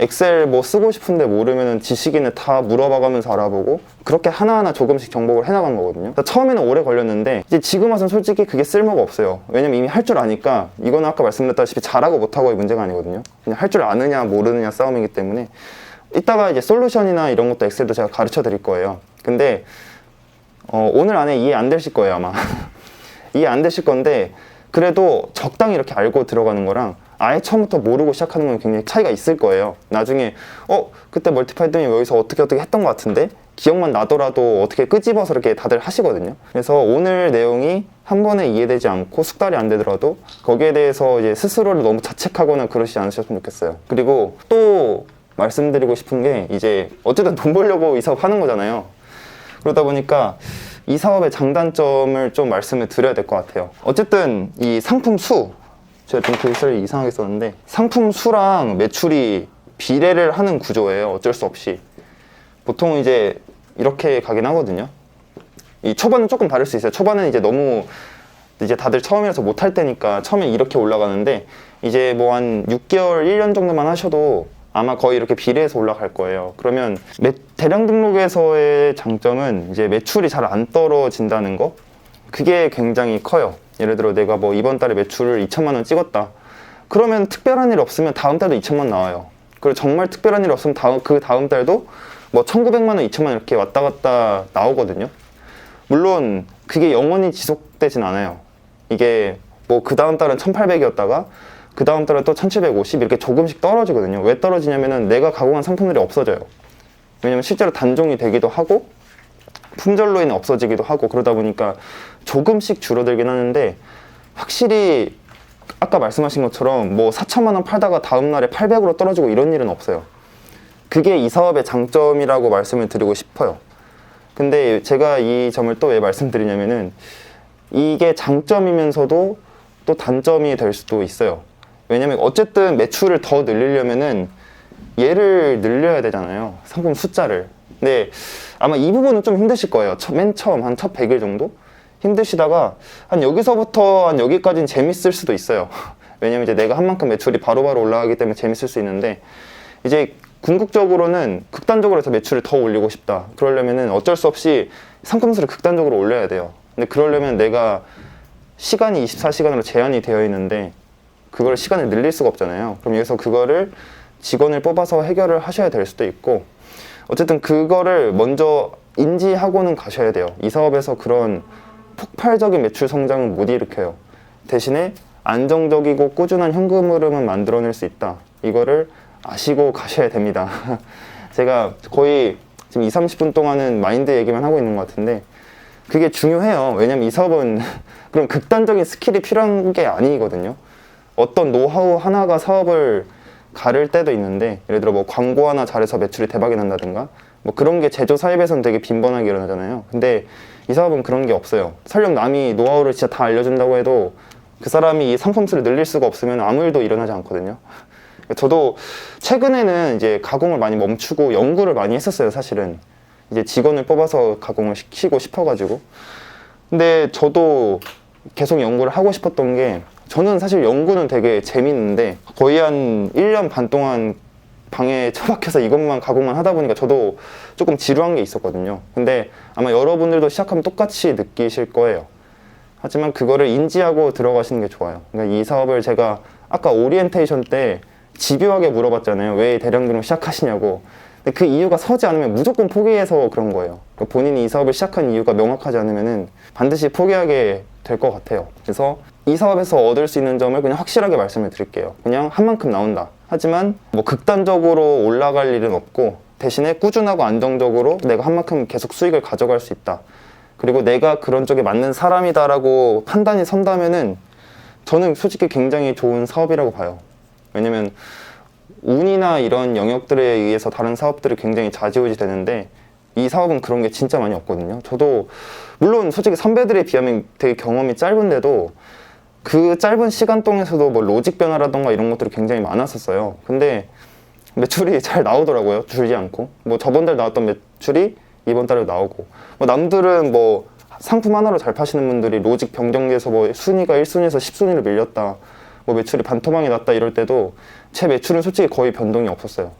엑셀 뭐 쓰고 싶은데 모르면은 지식인을 다 물어봐가면서 알아보고, 그렇게 하나하나 조금씩 정복을 해나간 거거든요. 처음에는 오래 걸렸는데 이제 지금 와서는 솔직히 그게 쓸모가 없어요. 왜냐면 이미 할 줄 아니까. 이거는 아까 말씀드렸다시피 잘하고 못하고의 문제가 아니거든요. 그냥 할 줄 아느냐 모르느냐 싸움이기 때문에. 이따가 이제 솔루션이나 이런 것도 엑셀도 제가 가르쳐 드릴 거예요. 근데 오늘 안에 이해 안 되실 거예요, 아마. 이해 안 되실 건데, 그래도 적당히 이렇게 알고 들어가는 거랑 아예 처음부터 모르고 시작하는 건 굉장히 차이가 있을 거예요. 나중에 그때 멀티파이더니 여기서 어떻게 했던 것 같은데 기억만 나더라도 어떻게 끄집어서 이렇게 다들 하시거든요. 그래서 오늘 내용이 한 번에 이해되지 않고 숙달이 안 되더라도 거기에 대해서 이제 스스로를 너무 자책하거나 그러시지 않으셨으면 좋겠어요. 그리고 또 말씀드리고 싶은 게, 이제 어쨌든 돈 벌려고 이 사업 하는 거잖아요. 그러다 보니까 이 사업의 장단점을 좀 말씀을 드려야 될 것 같아요. 어쨌든 이 상품 수, 제가 좀 글씨를 이상하게 썼는데 상품 수랑 매출이 비례를 하는 구조예요. 어쩔 수 없이. 보통 이제 이렇게 가긴 하거든요. 이 초반은 조금 다를 수 있어요. 초반은 이제 너무 이제 다들 처음이라서 못할 때니까 처음에 이렇게 올라가는데, 이제 뭐 한 6개월, 1년 정도만 하셔도 아마 거의 이렇게 비례해서 올라갈 거예요. 그러면 대량 등록에서의 장점은 이제 매출이 잘 안 떨어진다는 거, 그게 굉장히 커요. 예를 들어 내가 뭐 이번 달에 매출을 2천만 원 찍었다. 그러면 특별한 일 없으면 다음 달도 2천만 원 나와요. 그리고 정말 특별한 일 없으면 그 다음 달도 뭐 1,900만 원, 2천만 원 이렇게 왔다 갔다 나오거든요. 물론 그게 영원히 지속되진 않아요. 이게 뭐 그 다음 달은 1,800이었다가 그 다음 달에 또 1,750 이렇게 조금씩 떨어지거든요. 왜 떨어지냐면은 내가 가공한 상품들이 없어져요. 왜냐면 실제로 단종이 되기도 하고 품절로 인해 없어지기도 하고, 그러다 보니까 조금씩 줄어들긴 하는데, 확실히 아까 말씀하신 것처럼 뭐 4천만 원 팔다가 다음 날에 800으로 떨어지고 이런 일은 없어요. 그게 이 사업의 장점이라고 말씀을 드리고 싶어요. 근데 제가 이 점을 또 왜 말씀드리냐면은, 이게 장점이면서도 또 단점이 될 수도 있어요. 왜냐면 어쨌든 매출을 더 늘리려면은 얘를 늘려야 되잖아요, 상품 숫자를. 근데 아마 이 부분은 좀 힘드실 거예요. 맨 처음 한 첫 100일 정도 힘드시다가 한 여기서부터 한 여기까지는 재밌을 수도 있어요. 왜냐면 이제 내가 한 만큼 매출이 바로바로 올라가기 때문에 재밌을 수 있는데, 이제 궁극적으로는 극단적으로 해서 매출을 더 올리고 싶다. 그러려면은 어쩔 수 없이 상품 수를 극단적으로 올려야 돼요. 근데 그러려면 내가 시간이 24시간으로 제한이 되어 있는데 그걸 시간을 늘릴 수가 없잖아요. 그럼 여기서 그거를 직원을 뽑아서 해결을 하셔야 될 수도 있고, 어쨌든 그거를 먼저 인지하고는 가셔야 돼요. 이 사업에서 그런 폭발적인 매출 성장은 못 일으켜요. 대신에 안정적이고 꾸준한 현금 흐름은 만들어낼 수 있다. 이거를 아시고 가셔야 됩니다. 제가 거의 지금 2, 30분 동안은 마인드 얘기만 하고 있는 것 같은데 그게 중요해요. 왜냐면 이 사업은 그런 극단적인 스킬이 필요한 게 아니거든요. 어떤 노하우 하나가 사업을 가를 때도 있는데, 예를 들어 뭐 광고 하나 잘해서 매출이 대박이 난다든가 뭐 그런 게 제조 사업에서는 되게 빈번하게 일어나잖아요. 근데 이 사업은 그런 게 없어요. 설령 남이 노하우를 진짜 다 알려준다고 해도 그 사람이 이 상품 수를 늘릴 수가 없으면 아무 일도 일어나지 않거든요. 저도 최근에는 이제 가공을 많이 멈추고 연구를 많이 했었어요. 사실은 이제 직원을 뽑아서 가공을 시키고 싶어가지고. 근데 저도 계속 연구를 하고 싶었던 게, 저는 사실 연구는 되게 재밌는데 거의 한 1년 반 동안 방에 처박혀서 이것만 가공만 하다 보니까 저도 조금 지루한 게 있었거든요. 근데 아마 여러분들도 시작하면 똑같이 느끼실 거예요. 하지만 그거를 인지하고 들어가시는 게 좋아요. 그러니까 이 사업을 제가 아까 오리엔테이션 때 집요하게 물어봤잖아요. 왜 대량 등록 시작하시냐고. 근데 그 이유가 서지 않으면 무조건 포기해서 그런 거예요. 그러니까 본인이 이 사업을 시작한 이유가 명확하지 않으면 반드시 포기하게 될 것 같아요. 그래서 이 사업에서 얻을 수 있는 점을 그냥 확실하게 말씀을 드릴게요. 그냥 한 만큼 나온다. 하지만 뭐 극단적으로 올라갈 일은 없고, 대신에 꾸준하고 안정적으로 내가 한 만큼 계속 수익을 가져갈 수 있다. 그리고 내가 그런 쪽에 맞는 사람이다라고 판단이 선다면은 저는 솔직히 굉장히 좋은 사업이라고 봐요. 왜냐면 운이나 이런 영역들에 의해서 다른 사업들이 굉장히 좌지우지 되는데 이 사업은 그런 게 진짜 많이 없거든요. 저도 물론 솔직히 선배들에 비하면 되게 경험이 짧은데도 그 짧은 시간 동안에서도 뭐 로직 변화라던가 이런 것들이 굉장히 많았었어요. 근데 매출이 잘 나오더라고요. 줄지 않고. 뭐 저번 달 나왔던 매출이 이번 달에 나오고, 뭐 남들은 뭐 상품 하나로 잘 파시는 분들이 로직 변경돼서 뭐 순위가 1순위에서 10순위로 밀렸다, 뭐 매출이 반토막이 났다 이럴 때도 제 매출은 솔직히 거의 변동이 없었어요.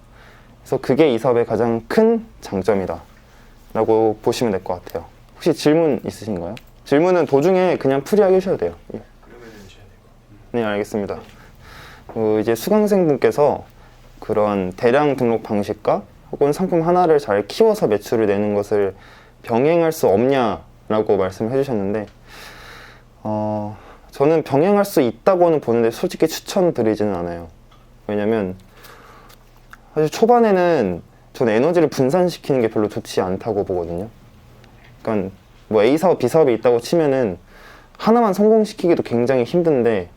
그래서 그게 이 사업의 가장 큰 장점이다 라고 보시면 될 것 같아요. 혹시 질문 있으신가요? 질문은 도중에 그냥 프리하게 해주셔도 돼요. 예. 네, 알겠습니다. 이제 수강생분께서 그런 대량 등록 방식과 혹은 상품 하나를 잘 키워서 매출을 내는 것을 병행할 수 없냐라고 말씀해 주셨는데, 저는 병행할 수 있다고는 보는데 솔직히 추천드리지는 않아요. 왜냐면 사실 초반에는 전 에너지를 분산시키는 게 별로 좋지 않다고 보거든요. 그러니까 뭐 A 사업, B 사업이 있다고 치면은 하나만 성공시키기도 굉장히 힘든데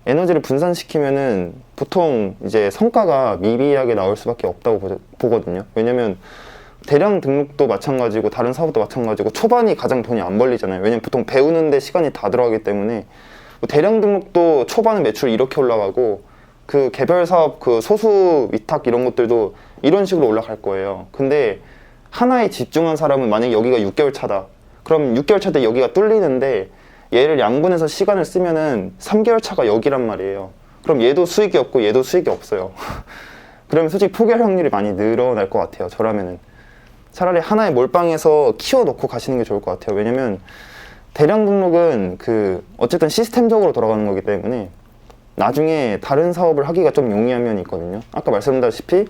에너지를 분산시키면은 보통 이제 성과가 미비하게 나올 수밖에 없다고 보거든요. 왜냐면 대량 등록도 마찬가지고 다른 사업도 마찬가지고 초반이 가장 돈이 안 벌리잖아요. 왜냐면 보통 배우는데 시간이 다 들어가기 때문에. 대량 등록도 초반에 매출이 이렇게 올라가고 그 개별 사업 그 소수 위탁 이런 것들도 이런 식으로 올라갈 거예요. 근데 하나에 집중한 사람은 만약에 여기가 6개월 차다. 그럼 6개월 차 때 여기가 뚫리는데 얘를 양분해서 시간을 쓰면은 3개월 차가 여기란 말이에요. 그럼 얘도 수익이 없고 얘도 수익이 없어요. 그러면 솔직히 포기할 확률이 많이 늘어날 것 같아요. 저라면은 차라리 하나의 몰빵해서 키워놓고 가시는 게 좋을 것 같아요. 왜냐면 대량 등록은 그 어쨌든 시스템적으로 돌아가는 거기 때문에 나중에 다른 사업을 하기가 좀 용이한 면이 있거든요. 아까 말씀드렸다시피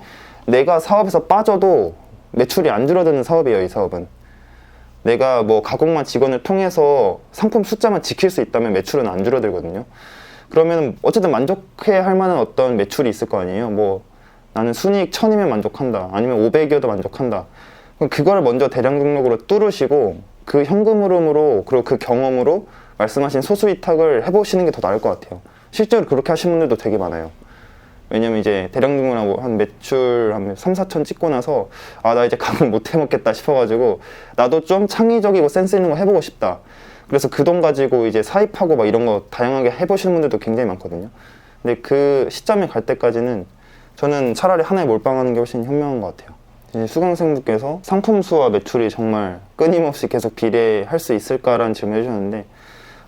내가 사업에서 빠져도 매출이 안 줄어드는 사업이에요. 이 사업은 내가 뭐 가공만 직원을 통해서 상품 숫자만 지킬 수 있다면 매출은 안 줄어들거든요. 그러면 어쨌든 만족해야 할 만한 어떤 매출이 있을 거 아니에요. 뭐 나는 순이익 1000이면 만족한다, 아니면 500이어도 만족한다. 그럼 그걸 먼저 대량 등록으로 뚫으시고 그 현금 흐름으로 그리고 그 경험으로 말씀하신 소수 위탁을 해보시는 게 더 나을 것 같아요. 실제로 그렇게 하신 분들도 되게 많아요. 왜냐면 이제 대량 등록하고 한 매출 한 3, 4천 찍고 나서 나 이제 가공 못 해먹겠다 싶어가지고 나도 좀 창의적이고 센스 있는 거 해보고 싶다. 그래서 그 돈 가지고 이제 사입하고 막 이런 거 다양하게 해보시는 분들도 굉장히 많거든요. 근데 그 시점에 갈 때까지는 저는 차라리 하나에 몰빵하는 게 훨씬 현명한 것 같아요. 이제 수강생분께서 상품 수와 매출이 정말 끊임없이 계속 비례할 수 있을까라는 질문을 해주셨는데,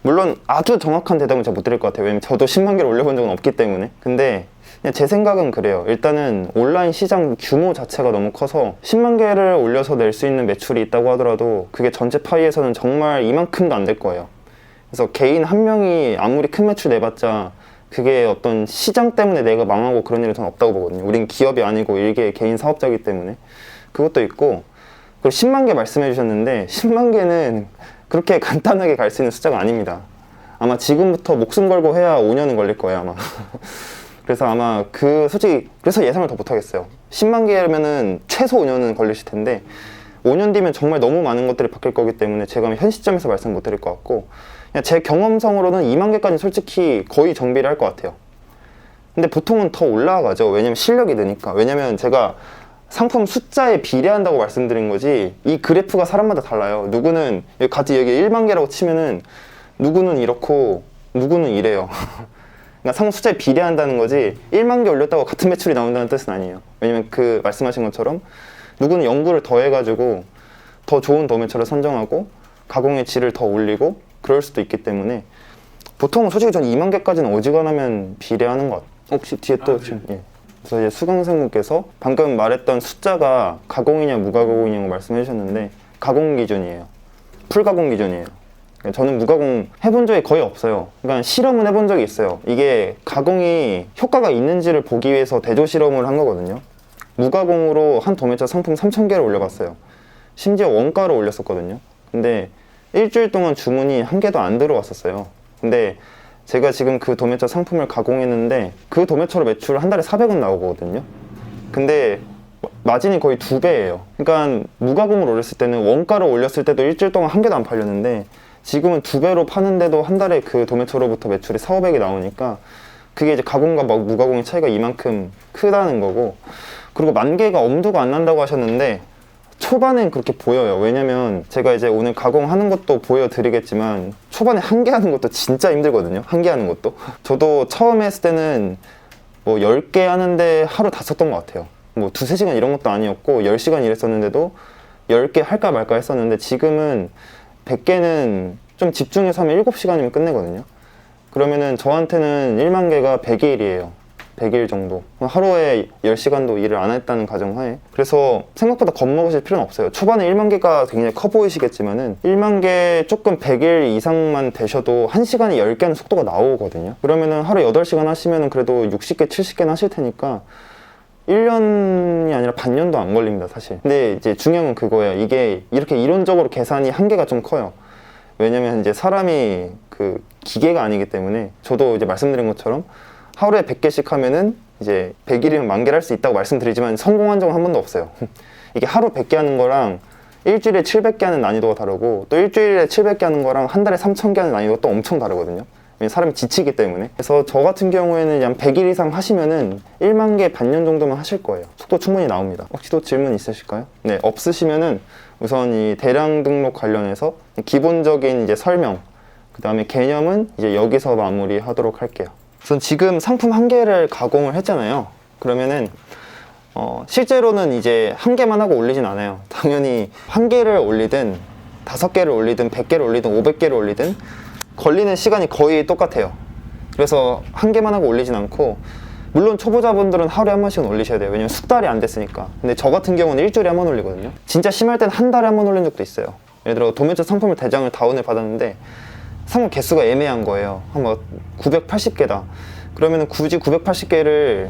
물론 아주 정확한 대답은 제가 못 드릴 것 같아요. 왜냐면 저도 10만 개를 올려본 적은 없기 때문에. 근데 그냥 제 생각은 그래요. 일단은 온라인 시장 규모 자체가 너무 커서 10만 개를 올려서 낼 수 있는 매출이 있다고 하더라도 그게 전체 파이에서는 정말 이만큼도 안 될 거예요. 그래서 개인 한 명이 아무리 큰 매출 내봤자 그게 어떤 시장 때문에 내가 망하고 그런 일은 전 없다고 보거든요. 우린 기업이 아니고 일개 개인 사업자이기 때문에. 그것도 있고, 그리고 10만 개 말씀해 주셨는데 10만 개는 그렇게 간단하게 갈 수 있는 숫자가 아닙니다. 아마 지금부터 목숨 걸고 해야 5년은 걸릴 거예요, 아마. 그래서 아마 솔직히 그래서 예상을 더 못하겠어요. 10만 개면은 최소 5년은 걸리실 텐데 5년 뒤면 정말 너무 많은 것들이 바뀔 거기 때문에 제가 현 시점에서 말씀 못 드릴 것 같고, 그냥 제 경험상으로는 2만 개까지는 솔직히 거의 정비를 할 것 같아요. 근데 보통은 더 올라가죠. 왜냐면 실력이 느니까. 왜냐면 제가 상품 숫자에 비례한다고 말씀드린 거지, 이 그래프가 사람마다 달라요. 누구는 같이 여기 1만 개라고 치면은 누구는 이렇고 누구는 이래요. 그러니까 상품 숫자에 비례한다는 거지 1만 개 올렸다고 같은 매출이 나온다는 뜻은 아니에요. 왜냐면 그 말씀하신 것처럼 누구는 연구를 더 해가지고 더 좋은 도매처를 선정하고 가공의 질을 더 올리고 그럴 수도 있기 때문에 보통은 솔직히 전 2만 개까지는 어지간하면 비례하는 것 같아요. 혹시 뒤에 또 지금 예. 그래서 이제 수강생분께서 방금 말했던 숫자가 가공이냐 무가공이냐고 말씀해 주셨는데 가공 기준이에요. 풀가공 기준이에요. 저는 무가공 해본 적이 거의 없어요. 그러니까 실험은 해본 적이 있어요. 이게 가공이 효과가 있는지를 보기 위해서 대조 실험을 한 거거든요. 무가공으로 한 도매차 상품 3,000개를 올려봤어요. 심지어 원가로 올렸었거든요. 근데 일주일 동안 주문이 한 개도 안 들어왔었어요. 근데 제가 지금 그 도매차 상품을 가공했는데 그 도매차로 매출 한 달에 400원 나오거든요. 근데 마진이 거의 2배예요. 그러니까 무가공으로 올렸을 때는 원가로 올렸을 때도 일주일 동안 한 개도 안 팔렸는데 지금은 2배로 파는데도 한 달에 그 도매차로부터 매출이 4,500이 나오니까 그게 이제 가공과 무가공의 차이가 이만큼 크다는 거고, 그리고 10,000개가 엄두가 안 난다고 하셨는데 초반엔 그렇게 보여요. 왜냐면 제가 이제 오늘 가공하는 것도 보여드리겠지만 초반에 한 개 하는 것도 진짜 힘들거든요. 한 개 하는 것도. 저도 처음에 했을 때는 뭐 10개 하는데 하루 다 썼던 것 같아요. 뭐 2-3시간 이런 것도 아니었고 10시간 일했었는데도 10개 할까 말까 했었는데 지금은 100개는 좀 집중해서 하면 7시간이면 끝내거든요. 그러면은 저한테는 1만 개가 100일이에요. 100일 정도. 하루에 10시간도 일을 안 했다는 가정하에. 그래서 생각보다 겁먹으실 필요는 없어요. 초반에 1만 개가 굉장히 커 보이시겠지만은 1만 개 조금 100일 이상만 되셔도 1시간에 10개 하는 속도가 나오거든요. 그러면은 하루 8시간 하시면은 그래도 60개, 70개는 하실 테니까 1년이 아니라 반년도 안 걸립니다, 사실. 근데 이제 중요한 건 그거예요. 이게 이렇게 이론적으로 계산이 한계가 좀 커요. 왜냐면 이제 사람이 그 기계가 아니기 때문에, 저도 이제 말씀드린 것처럼 하루에 100개씩 하면은 이제 100일이면 10,000개를 할 수 있다고 말씀드리지만 성공한 적은 한 번도 없어요. 이게 하루 100개 하는 거랑 일주일에 700개 하는 난이도가 다르고, 또 일주일에 700개 하는 거랑 한 달에 3,000개 하는 난이도가 또 엄청 다르거든요. 사람이 지치기 때문에. 그래서 저 같은 경우에는 한 100일 이상 하시면은 1만 개 반년 정도면 하실 거예요. 속도 충분히 나옵니다. 혹시 또 질문 있으실까요? 네, 없으시면은 우선 이 대량 등록 관련해서 기본적인 이제 설명, 그 다음에 개념은 이제 여기서 마무리하도록 할게요. 우선 지금 상품 한 개를 가공을 했잖아요. 그러면은 실제로는 이제 한 개만 하고 올리진 않아요. 당연히 한 개를 올리든 5개를 올리든 100개를 올리든 500개를 올리든 걸리는 시간이 거의 똑같아요. 그래서 한 개만 하고 올리진 않고, 물론 초보자분들은 하루에 한 번씩은 올리셔야 돼요. 왜냐면 숙달이 안 됐으니까. 근데 저 같은 경우는 일주일에 한 번 올리거든요. 진짜 심할 땐 한 달에 한 번 올린 적도 있어요. 예를 들어 도매차 상품을 대장을 다운을 받았는데 상품 개수가 애매한 거예요. 한 뭐 980개다. 그러면은 굳이 980개를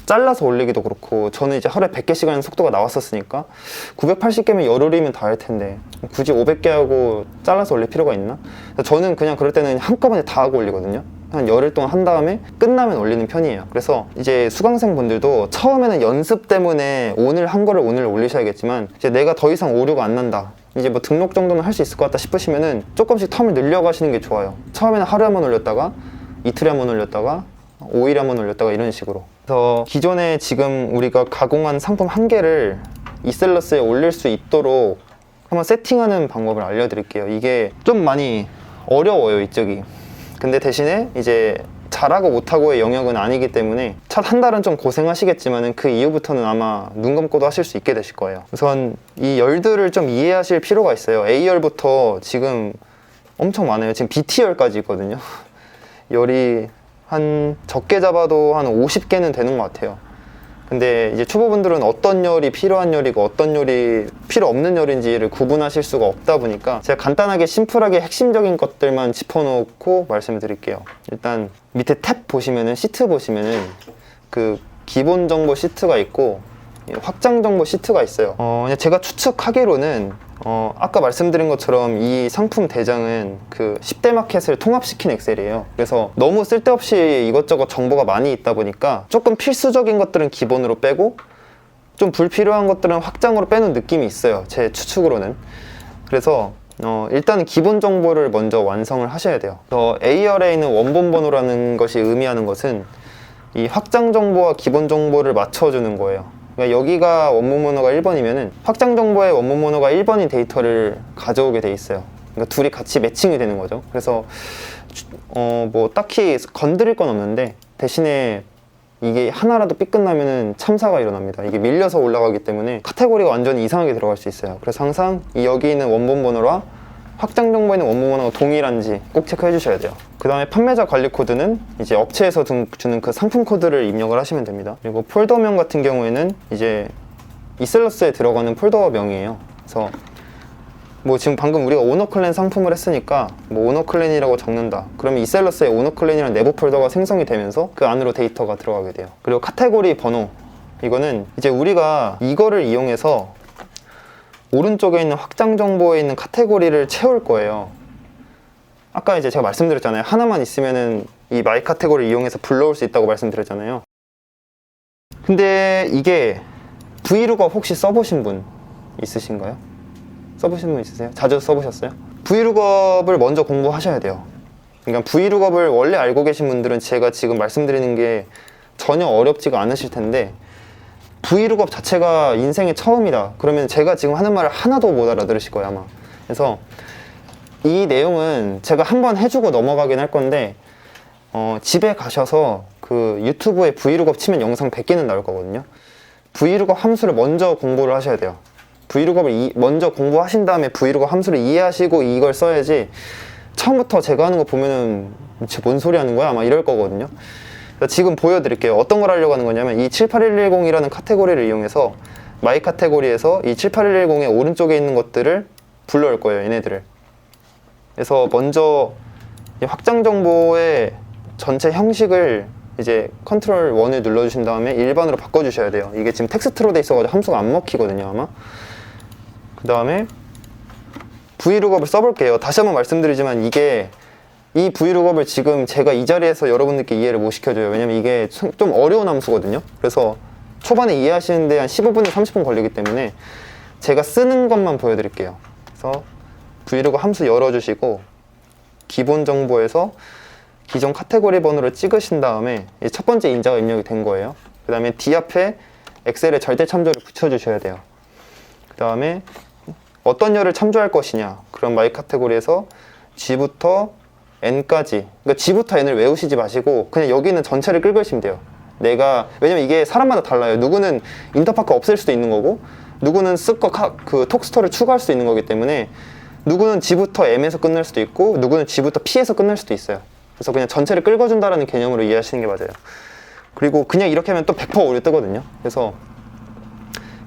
잘라서 올리기도 그렇고, 저는 이제 하루에 100개씩 하는 속도가 나왔었으니까 980개면 열흘이면 다 할 텐데 굳이 500개 하고 잘라서 올릴 필요가 있나? 저는 그냥 그럴 때는 한꺼번에 다 하고 올리거든요. 한 열흘 동안 한 다음에 끝나면 올리는 편이에요. 그래서 이제 수강생 분들도 처음에는 연습 때문에 오늘 한 거를 오늘 올리셔야겠지만, 이제 내가 더 이상 오류가 안 난다, 이제 뭐 등록 정도는 할 수 있을 것 같다 싶으시면은 조금씩 텀을 늘려가시는 게 좋아요. 처음에는 하루에 한 번 올렸다가 이틀에 한 번 올렸다가 5일에 한 번 올렸다가 이런 식으로. 그래서 기존에 지금 우리가 가공한 상품 한 개를 이셀러스에 올릴 수 있도록 한번 세팅하는 방법을 알려드릴게요. 이게 좀 많이 어려워요, 이쪽이. 근데 대신에 이제 잘하고 못하고의 영역은 아니기 때문에 첫 한 달은 좀 고생하시겠지만 그 이후부터는 아마 눈 감고도 하실 수 있게 되실 거예요. 우선 이 열들을 좀 이해하실 필요가 있어요. A열부터 지금 엄청 많아요. 지금 B티열까지 있거든요. 열이 한 적게 잡아도 한 50개는 되는 것 같아요. 근데 이제 초보분들은 어떤 열이 필요한 열이고 어떤 열이 필요 없는 열인지를 구분하실 수가 없다 보니까 제가 간단하게 심플하게 핵심적인 것들만 짚어놓고 말씀을 드릴게요. 일단 밑에 탭 보시면은, 시트 보시면은 그 기본 정보 시트가 있고 확장 정보 시트가 있어요. 그냥 제가 추측하기로는 아까 말씀드린 것처럼 이 상품 대장은 그 10대 마켓을 통합시킨 엑셀이에요. 그래서 너무 쓸데없이 이것저것 정보가 많이 있다 보니까 조금 필수적인 것들은 기본으로 빼고 좀 불필요한 것들은 확장으로 빼는 느낌이 있어요. 제 추측으로는. 그래서 일단은 기본 정보를 먼저 완성을 하셔야 돼요. AR에 있는 원본 번호라는 것이 의미하는 것은 이 확장 정보와 기본 정보를 맞춰주는 거예요. 그러니까 여기가 원본 번호가 1번이면은 확장 정보의 원본 번호가 1번인 데이터를 가져오게 돼 있어요. 그러니까 둘이 같이 매칭이 되는 거죠. 그래서 뭐 딱히 건드릴 건 없는데 대신에 이게 하나라도 삐끗나면은 참사가 일어납니다. 이게 밀려서 올라가기 때문에 카테고리가 완전히 이상하게 들어갈 수 있어요. 그래서 항상 여기 있는 원본 번호와 확장 정보에 있는 원본 번호가 동일한지 꼭 체크해 주셔야 돼요. 그 다음에 판매자 관리 코드는 이제 업체에서 주는 그 상품 코드를 입력을 하시면 됩니다. 그리고 폴더명 같은 경우에는 이제 이셀러스에 들어가는 폴더명이에요. 그래서 뭐 지금 방금 우리가 오너클랜 상품을 했으니까 뭐 오너클랜이라고 적는다. 그러면 이셀러스에 오너클랜이라는 내부 폴더가 생성이 되면서 그 안으로 데이터가 들어가게 돼요. 그리고 카테고리 번호, 이거는 이제 우리가 이거를 이용해서 오른쪽에 있는 확장 정보에 있는 카테고리를 채울 거예요. 아까 이제 제가 말씀드렸잖아요. 하나만 있으면은 이 마이 카테고리를 이용해서 불러올 수 있다고 말씀드렸잖아요. 근데 이게 브이룩업 혹시 써보신 분 있으신가요? 써보신 분 있으세요? 자주 써보셨어요? 브이룩업을 먼저 공부하셔야 돼요. 그러니까 브이룩업을 원래 알고 계신 분들은 제가 지금 말씀드리는 게 전혀 어렵지가 않으실 텐데 브이룩업 자체가 인생의 처음이다. 그러면 제가 지금 하는 말을 하나도 못 알아들으실 거예요, 아마. 그래서 이 내용은 제가 한번 해주고 넘어가긴 할 건데 집에 가셔서 그 유튜브에 브이룩업 치면 영상 100개는 나올 거거든요. 브이룩업 함수를 먼저 공부를 하셔야 돼요. 브이룩업을 먼저 공부하신 다음에 브이룩업 함수를 이해하시고 이걸 써야지 처음부터 제가 하는 거 보면은 쟤 뭔 소리 하는 거야? 아마 이럴 거거든요. 지금 보여드릴게요. 어떤 걸 하려고 하는 거냐면 이 78110이라는 카테고리를 이용해서 마이 카테고리에서 이 78110의 오른쪽에 있는 것들을 불러올 거예요. 얘네들을. 그래서 먼저 이 확장 정보의 전체 형식을 이제 컨트롤 1을 눌러주신 다음에 일반으로 바꿔주셔야 돼요. 이게 지금 텍스트로 돼 있어가지고 함수가 안 먹히거든요, 아마. 그 다음에 브이룩업을 써볼게요. 다시 한번 말씀드리지만 이 브이룩업을 지금 제가 이 자리에서 여러분들께 이해를 못 시켜줘요. 왜냐면 이게 좀 어려운 함수거든요. 그래서 초반에 이해하시는데 한 15분에서 30분 걸리기 때문에 제가 쓰는 것만 보여드릴게요. 그래서 브이룩업 함수 열어주시고 기본 정보에서 기존 카테고리 번호를 찍으신 다음에 첫 번째 인자가 입력이 된 거예요. 그 다음에 D 앞에 엑셀의 절대 참조를 붙여주셔야 돼요. 그 다음에 어떤 열을 참조할 것이냐. 그럼 마이 카테고리에서 G부터 N까지, 그러니까 G부터 N을 외우시지 마시고 그냥 여기 있는 전체를 긁으시면 돼요. 왜냐면 이게 사람마다 달라요. 누구는 인터파크 없앨 수도 있는 거고 누구는 그 톡스터를 추가할 수 있는 거기 때문에 누구는 G부터 M에서 끝날 수도 있고 누구는 G부터 P에서 끝날 수도 있어요. 그래서 그냥 전체를 긁어준다라는 개념으로 이해하시는 게 맞아요. 그리고 그냥 이렇게 하면 또 100% 오류 뜨거든요. 그래서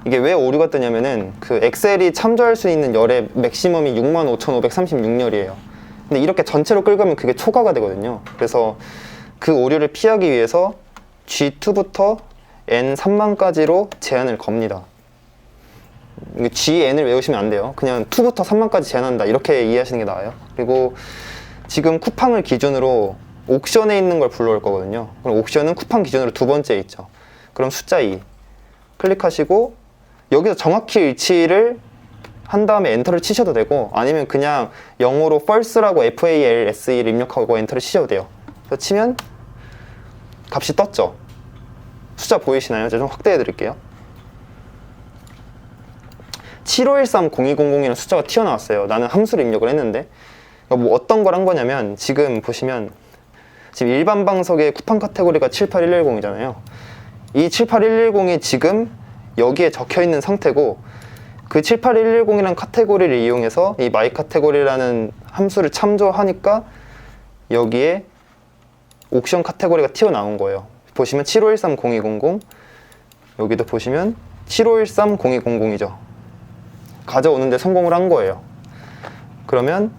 이게 왜 오류가 뜨냐면은 그 엑셀이 참조할 수 있는 열의 맥시멈이 65,536열이에요. 근데 이렇게 전체로 긁으면 그게 초과가 되거든요. 그래서 그 오류를 피하기 위해서 G2부터 N3만까지로 제한을 겁니다. GN을 외우시면 안 돼요. 그냥 2부터 3만까지 제한한다. 이렇게 이해하시는 게 나아요. 그리고 지금 쿠팡을 기준으로 옥션에 있는 걸 불러올 거거든요. 그럼 옥션은 쿠팡 기준으로 두 번째에 있죠. 그럼 숫자 2 클릭하시고 여기서 정확히 위치를 한 다음에 엔터를 치셔도 되고 아니면 그냥 영어로 false라고 FALSE를 입력하고 엔터를 치셔도 돼요. 그래서 치면 값이 떴죠. 숫자 보이시나요? 제가 좀 확대해 드릴게요. 75130200이라는 숫자가 튀어나왔어요. 나는 함수를 입력을 했는데 그러니까 뭐 어떤 걸 한 거냐면 지금 보시면 지금 일반 방석의 쿠팡 카테고리가 78110이잖아요. 이 78110이 지금 여기에 적혀 있는 상태고 그 78110이라는 카테고리를 이용해서 이 마이 카테고리라는 함수를 참조하니까 여기에 옥션 카테고리가 튀어나온 거예요. 보시면 75130200 여기도 보시면 75130200이죠. 가져오는데 성공을 한 거예요. 그러면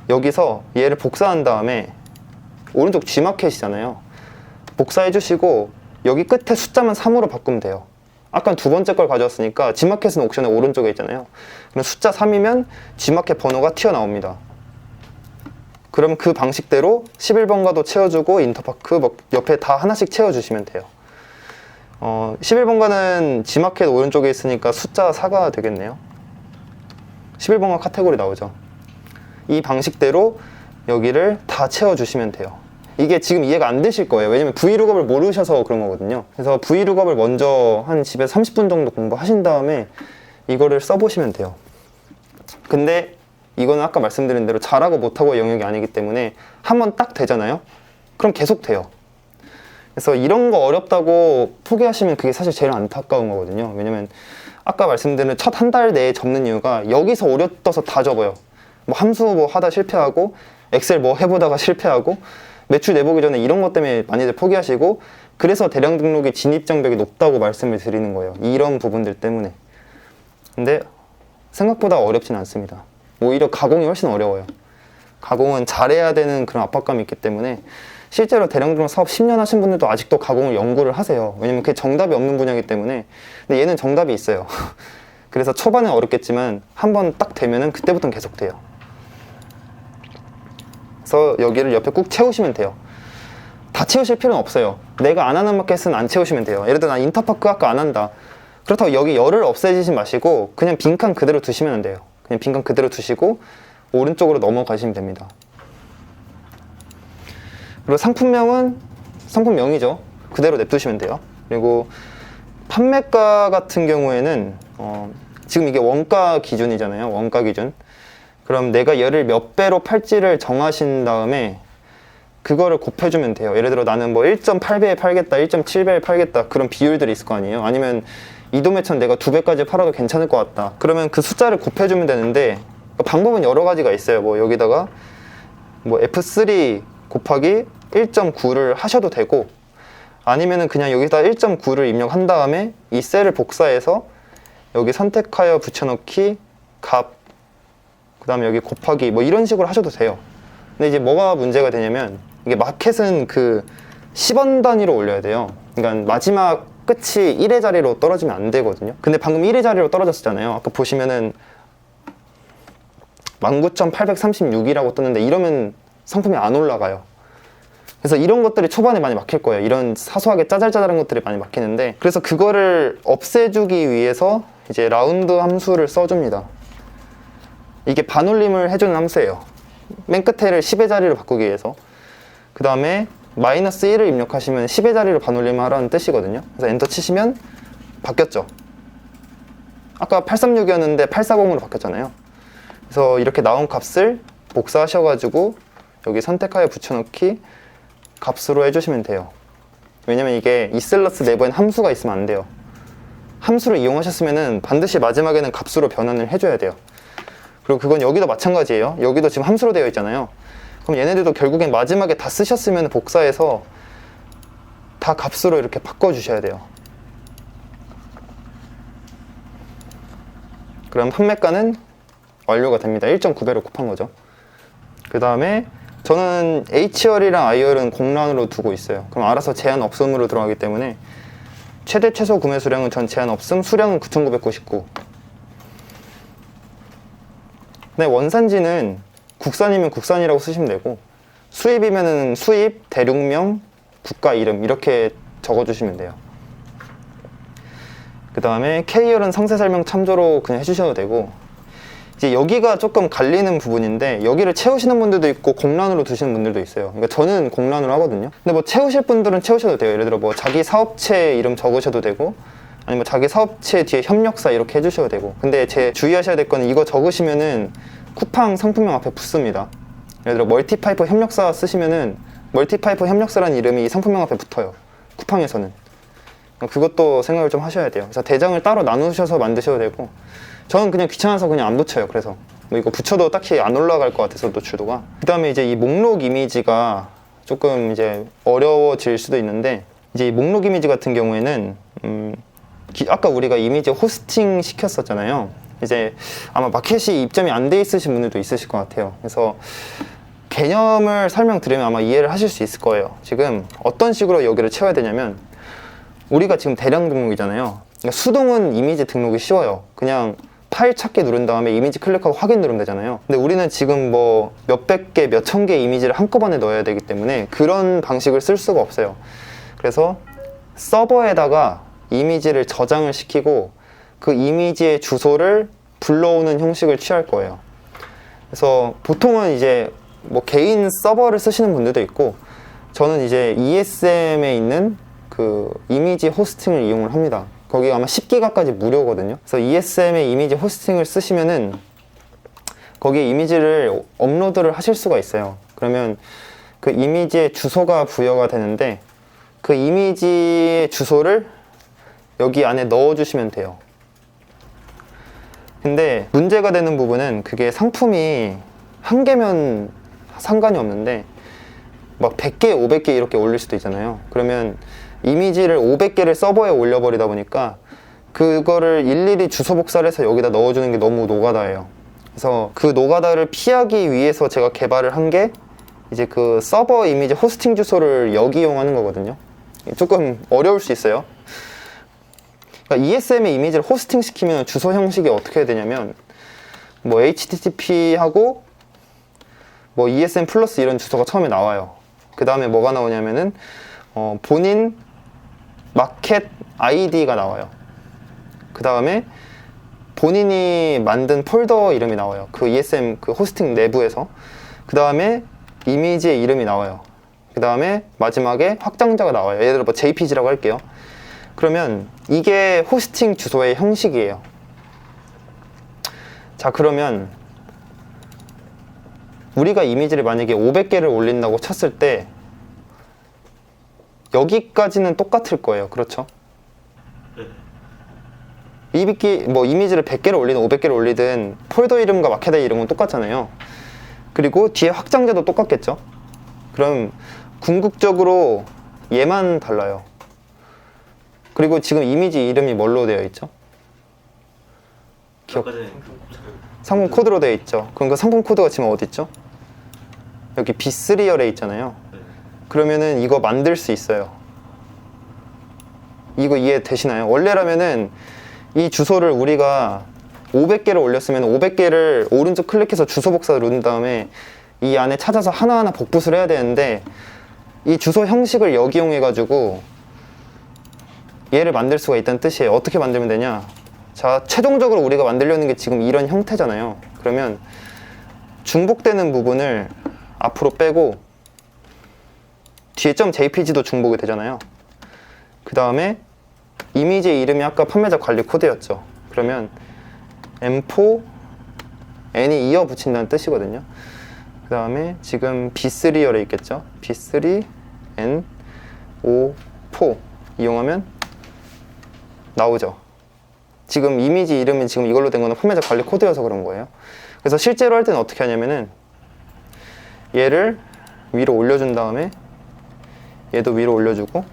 여기서 얘를 복사한 다음에 오른쪽 G마켓이잖아요. 복사해 주시고 여기 끝에 숫자만 3으로 바꾸면 돼요. 아까 두 번째 걸 가져왔으니까 G마켓은 옥션의 오른쪽에 있잖아요. 그럼 숫자 3이면 G마켓 번호가 튀어나옵니다. 그럼 그 방식대로 11번가도 채워주고 인터파크 뭐 옆에 다 하나씩 채워주시면 돼요. 11번가는 G마켓 오른쪽에 있으니까 숫자 4가 되겠네요. 11번가 카테고리 나오죠. 이 방식대로 여기를 다 채워주시면 돼요. 이게 지금 이해가 안 되실 거예요. 왜냐면 V룩업을 모르셔서 그런 거거든요. 그래서 V룩업을 먼저 한 집에서 30분 정도 공부하신 다음에 이거를 써보시면 돼요. 근데 이거는 아까 말씀드린 대로 잘하고 못하고의 영역이 아니기 때문에 한번 딱 되잖아요? 그럼 계속 돼요. 그래서 이런 거 어렵다고 포기하시면 그게 사실 제일 안타까운 거거든요. 왜냐면 아까 말씀드린 첫 한 달 내에 접는 이유가 여기서 오려 떠서 다 접어요. 뭐 함수 뭐 하다 실패하고 엑셀 뭐 해보다가 실패하고 매출 내보기 전에 이런 것 때문에 많이들 포기하시고 그래서 대량 등록의 진입장벽이 높다고 말씀을 드리는 거예요. 이런 부분들 때문에. 근데 생각보다 어렵진 않습니다. 오히려 가공이 훨씬 어려워요. 가공은 잘해야 되는 그런 압박감이 있기 때문에 실제로 대량 등록 사업 10년 하신 분들도 아직도 가공을 연구를 하세요. 왜냐면 그게 정답이 없는 분야이기 때문에. 근데 얘는 정답이 있어요. 그래서 초반에 어렵겠지만 한번 딱 되면은 그때부터는 계속 돼요. 그래서 여기를 옆에 꾹 채우시면 돼요. 다 채우실 필요는 없어요. 내가 안 하는 마켓은 안 채우시면 돼요. 예를 들어 나 인터파크 아까 안 한다. 그렇다고 여기 열을 없애지지 마시고 그냥 빈칸 그대로 두시면 안 돼요. 그냥 빈칸 그대로 두시고 오른쪽으로 넘어가시면 됩니다. 그리고 상품명은 상품명이죠. 그대로 냅두시면 돼요. 그리고 판매가 같은 경우에는 지금 이게 원가 기준이잖아요. 원가 기준. 그럼 내가 얘를 몇 배로 팔지를 정하신 다음에 그거를 곱해주면 돼요. 예를 들어 나는 뭐 1.8배에 팔겠다, 1.7배에 팔겠다 그런 비율들이 있을 거 아니에요. 아니면 이도매천 내가 2배까지 팔아도 괜찮을 것 같다. 그러면 그 숫자를 곱해주면 되는데 방법은 여러 가지가 있어요. 뭐 여기다가 뭐 F3 곱하기 1.9를 하셔도 되고 아니면은 그냥 여기다 1.9를 입력한 다음에 이 셀을 복사해서 여기 선택하여 붙여넣기 값 그 다음에 여기 곱하기 뭐 이런 식으로 하셔도 돼요. 근데 이제 뭐가 문제가 되냐면 이게 마켓은 그 10원 단위로 올려야 돼요. 그러니까 마지막 끝이 1의 자리로 떨어지면 안 되거든요. 근데 방금 1의 자리로 떨어졌잖아요. 아까 보시면은 19,836이라고 떴는데 이러면 상품이 안 올라가요. 그래서 이런 것들이 초반에 많이 막힐 거예요. 이런 사소하게 짜잘짜잘한 것들이 많이 막히는데 그래서 그거를 없애주기 위해서 이제 라운드 함수를 써줍니다. 이게 반올림을 해주는 함수예요. 맨 끝에를 10의 자리로 바꾸기 위해서. 그 다음에 마이너스 1을 입력하시면 10의 자리로 반올림을 하라는 뜻이거든요. 그래서 엔터 치시면 바뀌었죠. 아까 836이었는데 840으로 바뀌었잖아요. 그래서 이렇게 나온 값을 복사하셔가지고 여기 선택하여 붙여넣기 값으로 해주시면 돼요. 왜냐면 이게 이슬러스 내부엔 함수가 있으면 안 돼요. 함수를 이용하셨으면 반드시 마지막에는 값으로 변환을 해줘야 돼요. 그리고 그건 여기도 마찬가지예요. 여기도 지금 함수로 되어 있잖아요. 그럼 얘네들도 결국엔 마지막에 다 쓰셨으면 복사해서 다 값으로 이렇게 바꿔주셔야 돼요. 그럼 판매가는 완료가 됩니다. 1.9배로 곱한 거죠. 그 다음에 저는 H열이랑 I열은 공란으로 두고 있어요. 그럼 알아서 제한 없음으로 들어가기 때문에 최대 최소 구매 수량은 전 제한 없음, 수량은 9,999. 근데 원산지는 국산이면 국산이라고 쓰시면 되고 수입이면은 수입, 대륙명, 국가 이름 이렇게 적어주시면 돼요. 그 다음에 K열은 상세 설명 참조로 그냥 해주셔도 되고 이제 여기가 조금 갈리는 부분인데 여기를 채우시는 분들도 있고 공란으로 두시는 분들도 있어요. 그러니까 저는 공란으로 하거든요. 근데 뭐 채우실 분들은 채우셔도 돼요. 예를 들어 뭐 자기 사업체 이름 적으셔도 되고 아니면 뭐 자기 사업체 뒤에 협력사 이렇게 해주셔도 되고 근데 제 주의하셔야 될 거는 이거 적으시면은 쿠팡 상품명 앞에 붙습니다. 예를 들어 멀티파이퍼 협력사 쓰시면은 멀티파이퍼 협력사라는 이름이 상품명 앞에 붙어요. 쿠팡에서는. 그것도 생각을 좀 하셔야 돼요. 그래서 대장을 따로 나누셔서 만드셔도 되고 저는 그냥 귀찮아서 그냥 안 붙여요. 그래서 뭐 이거 붙여도 딱히 안 올라갈 것 같아서 노출도가. 그 다음에 이제 이 목록 이미지가 조금 이제 어려워질 수도 있는데 이제 이 목록 이미지 같은 경우에는 아까 우리가 이미지 호스팅 시켰었잖아요. 이제 아마 마켓이 입점이 안 돼 있으신 분들도 있으실 것 같아요. 그래서 개념을 설명드리면 아마 이해를 하실 수 있을 거예요. 지금 어떤 식으로 여기를 채워야 되냐면 우리가 지금 대량 등록이잖아요. 그러니까 수동은 이미지 등록이 쉬워요. 그냥 파일 찾기 누른 다음에 이미지 클릭하고 확인 누르면 되잖아요. 근데 우리는 지금 뭐 몇백 개, 몇천 개 이미지를 한꺼번에 넣어야 되기 때문에 그런 방식을 쓸 수가 없어요. 그래서 서버에다가 이미지를 저장을 시키고 그 이미지의 주소를 불러오는 형식을 취할 거예요. 그래서 보통은 이제 뭐 개인 서버를 쓰시는 분들도 있고, 저는 이제 ESM에 있는 그 이미지 호스팅을 이용을 합니다. 거기 아마 10기가까지 무료거든요. 그래서 ESM의 이미지 호스팅을 쓰시면은 거기에 이미지를 업로드를 하실 수가 있어요. 그러면 그 이미지의 주소가 부여가 되는데 그 이미지의 주소를 여기 안에 넣어주시면 돼요. 근데 문제가 되는 부분은 그게 상품이 한 개면 상관이 없는데 막 100개, 500개 이렇게 올릴 수도 있잖아요. 그러면 이미지를 500개를 서버에 올려버리다 보니까 그거를 일일이 주소 복사를 해서 여기다 넣어주는 게 너무 노가다예요. 그래서 그 노가다를 피하기 위해서 제가 개발을 한 게 이제 그 서버 이미지 호스팅 주소를 역이용하는 거거든요. 조금 어려울 수 있어요. 그러니까 ESM의 이미지를 호스팅 시키면 주소 형식이 어떻게 되냐면 뭐 HTTP하고 뭐 ESM 플러스 이런 주소가 처음에 나와요. 그 다음에 뭐가 나오냐면은 본인 마켓 아이디가 나와요. 그 다음에 본인이 만든 폴더 이름이 나와요. 그 ESM 그 호스팅 내부에서. 그 다음에 이미지의 이름이 나와요. 그 다음에 마지막에 확장자가 나와요. 예를 들어 뭐 JPG라고 할게요. 그러면 이게 호스팅 주소의 형식이에요. 자, 그러면 우리가 이미지를 만약에 500개를 올린다고 쳤을 때 여기까지는 똑같을 거예요. 그렇죠? 뭐 이미지를 100개를 올리든 500개를 올리든 폴더 이름과 마켓 이름은 똑같잖아요. 그리고 뒤에 확장자도 똑같겠죠? 그럼 궁극적으로 얘만 달라요. 그리고 지금 이미지 이름이 뭘로 되어 있죠? 상품 코드로 되어 있죠. 그럼 그 상품 코드가 지금 어디 있죠? 여기 B3열에 있잖아요. 그러면은 이거 만들 수 있어요. 이거 이해되시나요? 원래라면은 이 주소를 우리가 500개를 올렸으면 500개를 오른쪽 클릭해서 주소 복사 누른 다음에 이 안에 찾아서 하나하나 복붙을 해야 되는데 이 주소 형식을 역이용해 가지고 얘를 만들 수가 있다는 뜻이에요. 어떻게 만들면 되냐? 자, 최종적으로 우리가 만들려는 게 지금 이런 형태잖아요. 그러면 중복되는 부분을 앞으로 빼고 뒤에 .jpg도 중복이 되잖아요. 그 다음에 이미지의 이름이 아까 판매자 관리 코드였죠. 그러면 M4 N이 이어 붙인다는 뜻이거든요. 그 다음에 지금 B3열에 있겠죠. B3 N 5 4 이용하면 나오죠. 지금 이미지 이름이 지금 이걸로 된 거는 판매자 관리 코드여서 그런 거예요. 그래서 실제로 할 때는 어떻게 하냐면은 얘를 위로 올려준 다음에 얘도 위로 올려주고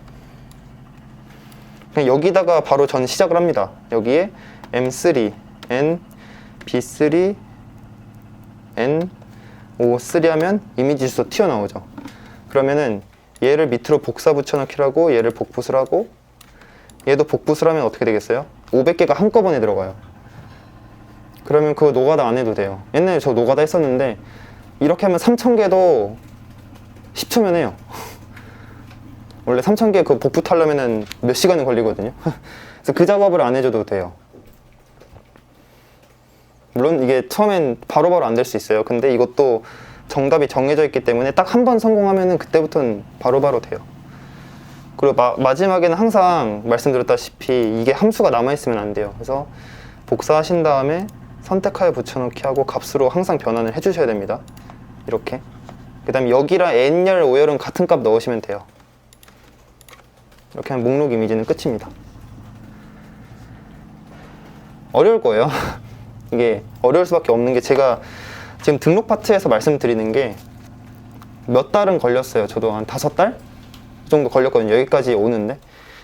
그냥 여기다가 바로 전 시작을 합니다. 여기에 M3 N B3 N 5 3 하면 이미지 주소 튀어나오죠. 그러면은 얘를 밑으로 복사 붙여넣기라고 얘를 복붙을 하고 얘도 복붙을 하면 어떻게 되겠어요? 500개가 한꺼번에 들어가요. 그러면 그거 노가다 안 해도 돼요. 옛날에 저 노가다 했었는데 이렇게 하면 3000개도 10초면 해요. 원래 3000개 그 복붙하려면은 몇 시간은 걸리거든요. 그래서 그 작업을 안 해줘도 돼요. 물론 이게 처음엔 바로바로 안 될 수 있어요. 근데 이것도 정답이 정해져 있기 때문에 딱 한 번 성공하면은 그때부터는 바로바로 돼요. 그리고 마지막에는 항상 말씀드렸다시피 이게 함수가 남아있으면 안 돼요. 그래서 복사하신 다음에 선택하여 붙여넣기 하고 값으로 항상 변환을 해주셔야 됩니다. 이렇게. 그 다음에 여기랑 N열, O열은 같은 값 넣으시면 돼요. 이렇게 하면 목록 이미지는 끝입니다. 어려울 거예요. 이게 어려울 수밖에 없는 게 제가 지금 등록 파트에서 말씀드리는 게 몇 달은 걸렸어요. 저도 한 5달 정도 걸렸거든요. 여기까지 오는데.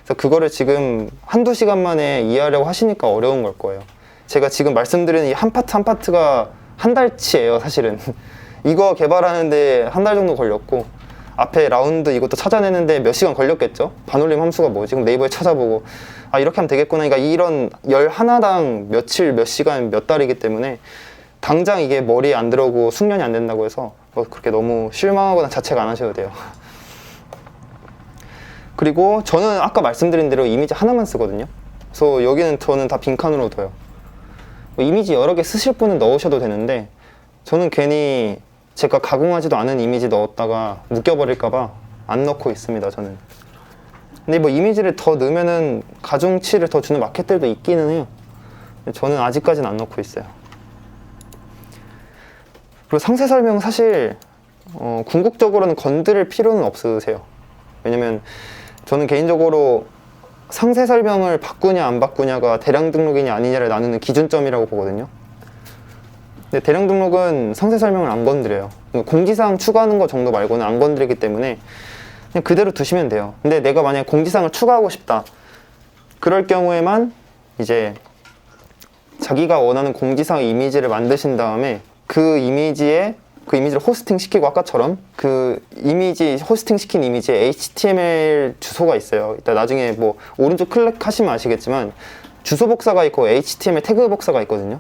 그래서 그거를 지금 한두 시간 만에 이해하려고 하시니까 어려운 걸 거예요. 제가 지금 말씀드리는 이 한 파트 한 파트가 한 달치예요, 사실은. 이거 개발하는데 한 달 정도 걸렸고 앞에 라운드 이것도 찾아내는데 몇 시간 걸렸겠죠? 반올림 함수가 뭐지? 지금 네이버에 찾아보고 아 이렇게 하면 되겠구나. 그러니까 이런 열 하나당 며칠, 몇 시간, 몇 달이기 때문에 당장 이게 머리에 안 들어오고 숙련이 안 된다고 해서 뭐 그렇게 너무 실망하거나 자책 안 하셔도 돼요. 그리고 저는 아까 말씀드린 대로 이미지 하나만 쓰거든요. 그래서 여기는 저는 다 빈칸으로 둬요. 이미지 여러 개 쓰실 분은 넣으셔도 되는데 저는 괜히 제가 가공하지도 않은 이미지 넣었다가 묶여버릴까봐 안 넣고 있습니다, 저는. 근데 뭐 이미지를 더 넣으면은 가중치를 더 주는 마켓들도 있기는 해요. 저는 아직까지는 안 넣고 있어요. 그리고 상세 설명 사실 궁극적으로는 건드릴 필요는 없으세요. 왜냐면 저는 개인적으로 상세 설명을 바꾸냐 안 바꾸냐가 대량 등록이냐 아니냐를 나누는 기준점이라고 보거든요. 근데 대량 등록은 상세 설명을 안 건드려요. 공지사항 추가하는 거 정도 말고는 안 건드리기 때문에 그냥 그대로 두시면 돼요. 근데 내가 만약에 공지사항을 추가하고 싶다. 그럴 경우에만 이제 자기가 원하는 공지사항 이미지를 만드신 다음에 그 이미지를 호스팅 시키고 아까처럼 그 이미지 호스팅 시킨 이미지에 HTML 주소가 있어요. 이따 나중에 뭐 오른쪽 클릭하시면 아시겠지만 주소 복사가 있고 HTML 태그 복사가 있거든요.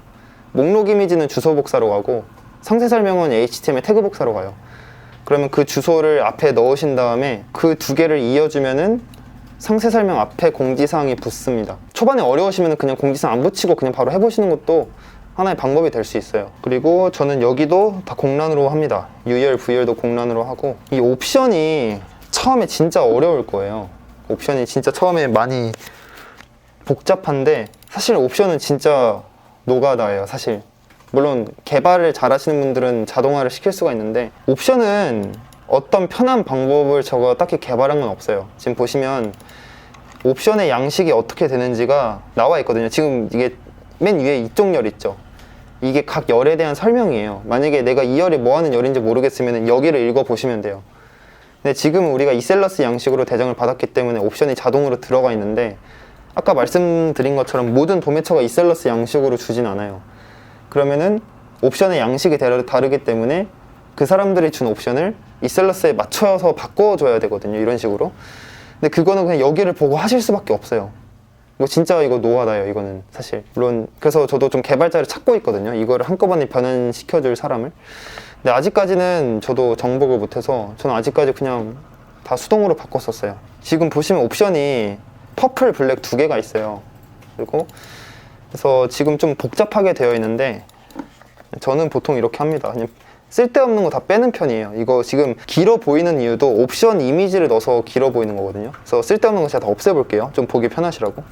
목록 이미지는 주소 복사로 가고 상세 설명은 HTML 태그 복사로 가요. 그러면 그 주소를 앞에 넣으신 다음에 그 두 개를 이어주면은 상세 설명 앞에 공지사항이 붙습니다. 초반에 어려우시면 그냥 공지사항 안 붙이고 그냥 바로 해보시는 것도 하나의 방법이 될 수 있어요. 그리고 저는 여기도 다 공란으로 합니다. 유열, V열도 공란으로 하고 이 옵션이 처음에 진짜 어려울 거예요. 옵션이 진짜 처음에 많이 복잡한데 사실 옵션은 진짜 노가다예요, 사실. 물론 개발을 잘 하시는 분들은 자동화를 시킬 수가 있는데 옵션은 어떤 편한 방법을 저거 딱히 개발한 건 없어요. 지금 보시면 옵션의 양식이 어떻게 되는지가 나와 있거든요. 지금 이게 맨 위에 이쪽 열 있죠. 이게 각 열에 대한 설명이에요. 만약에 내가 이 열이 뭐 하는 열인지 모르겠으면 여기를 읽어보시면 돼요. 근데 지금 우리가 이셀러스 양식으로 대정을 받았기 때문에 옵션이 자동으로 들어가 있는데 아까 말씀드린 것처럼 모든 도매처가 이셀러스 양식으로 주진 않아요. 그러면은 옵션의 양식이 다르기 때문에 그 사람들이 준 옵션을 이셀러스에 맞춰서 바꿔줘야 되거든요. 이런 식으로. 근데 그거는 그냥 여기를 보고 하실 수밖에 없어요. 이거 진짜 이거 노하다예요, 이거는 사실. 물론 그래서 저도 좀 개발자를 찾고 있거든요. 이거를 한꺼번에 변환시켜줄 사람을. 근데 아직까지는 저도 정복을 못해서 저는 아직까지 그냥 다 수동으로 바꿨었어요. 지금 보시면 옵션이 퍼플, 블랙 두 개가 있어요. 그리고 그래서 지금 좀 복잡하게 되어 있는데 저는 보통 이렇게 합니다. 그냥 쓸데없는 거 다 빼는 편이에요. 이거 지금 길어 보이는 이유도 옵션 이미지를 넣어서 길어 보이는 거거든요. 그래서 쓸데없는 거 제가 다 없애볼게요. 좀 보기 편하시라고.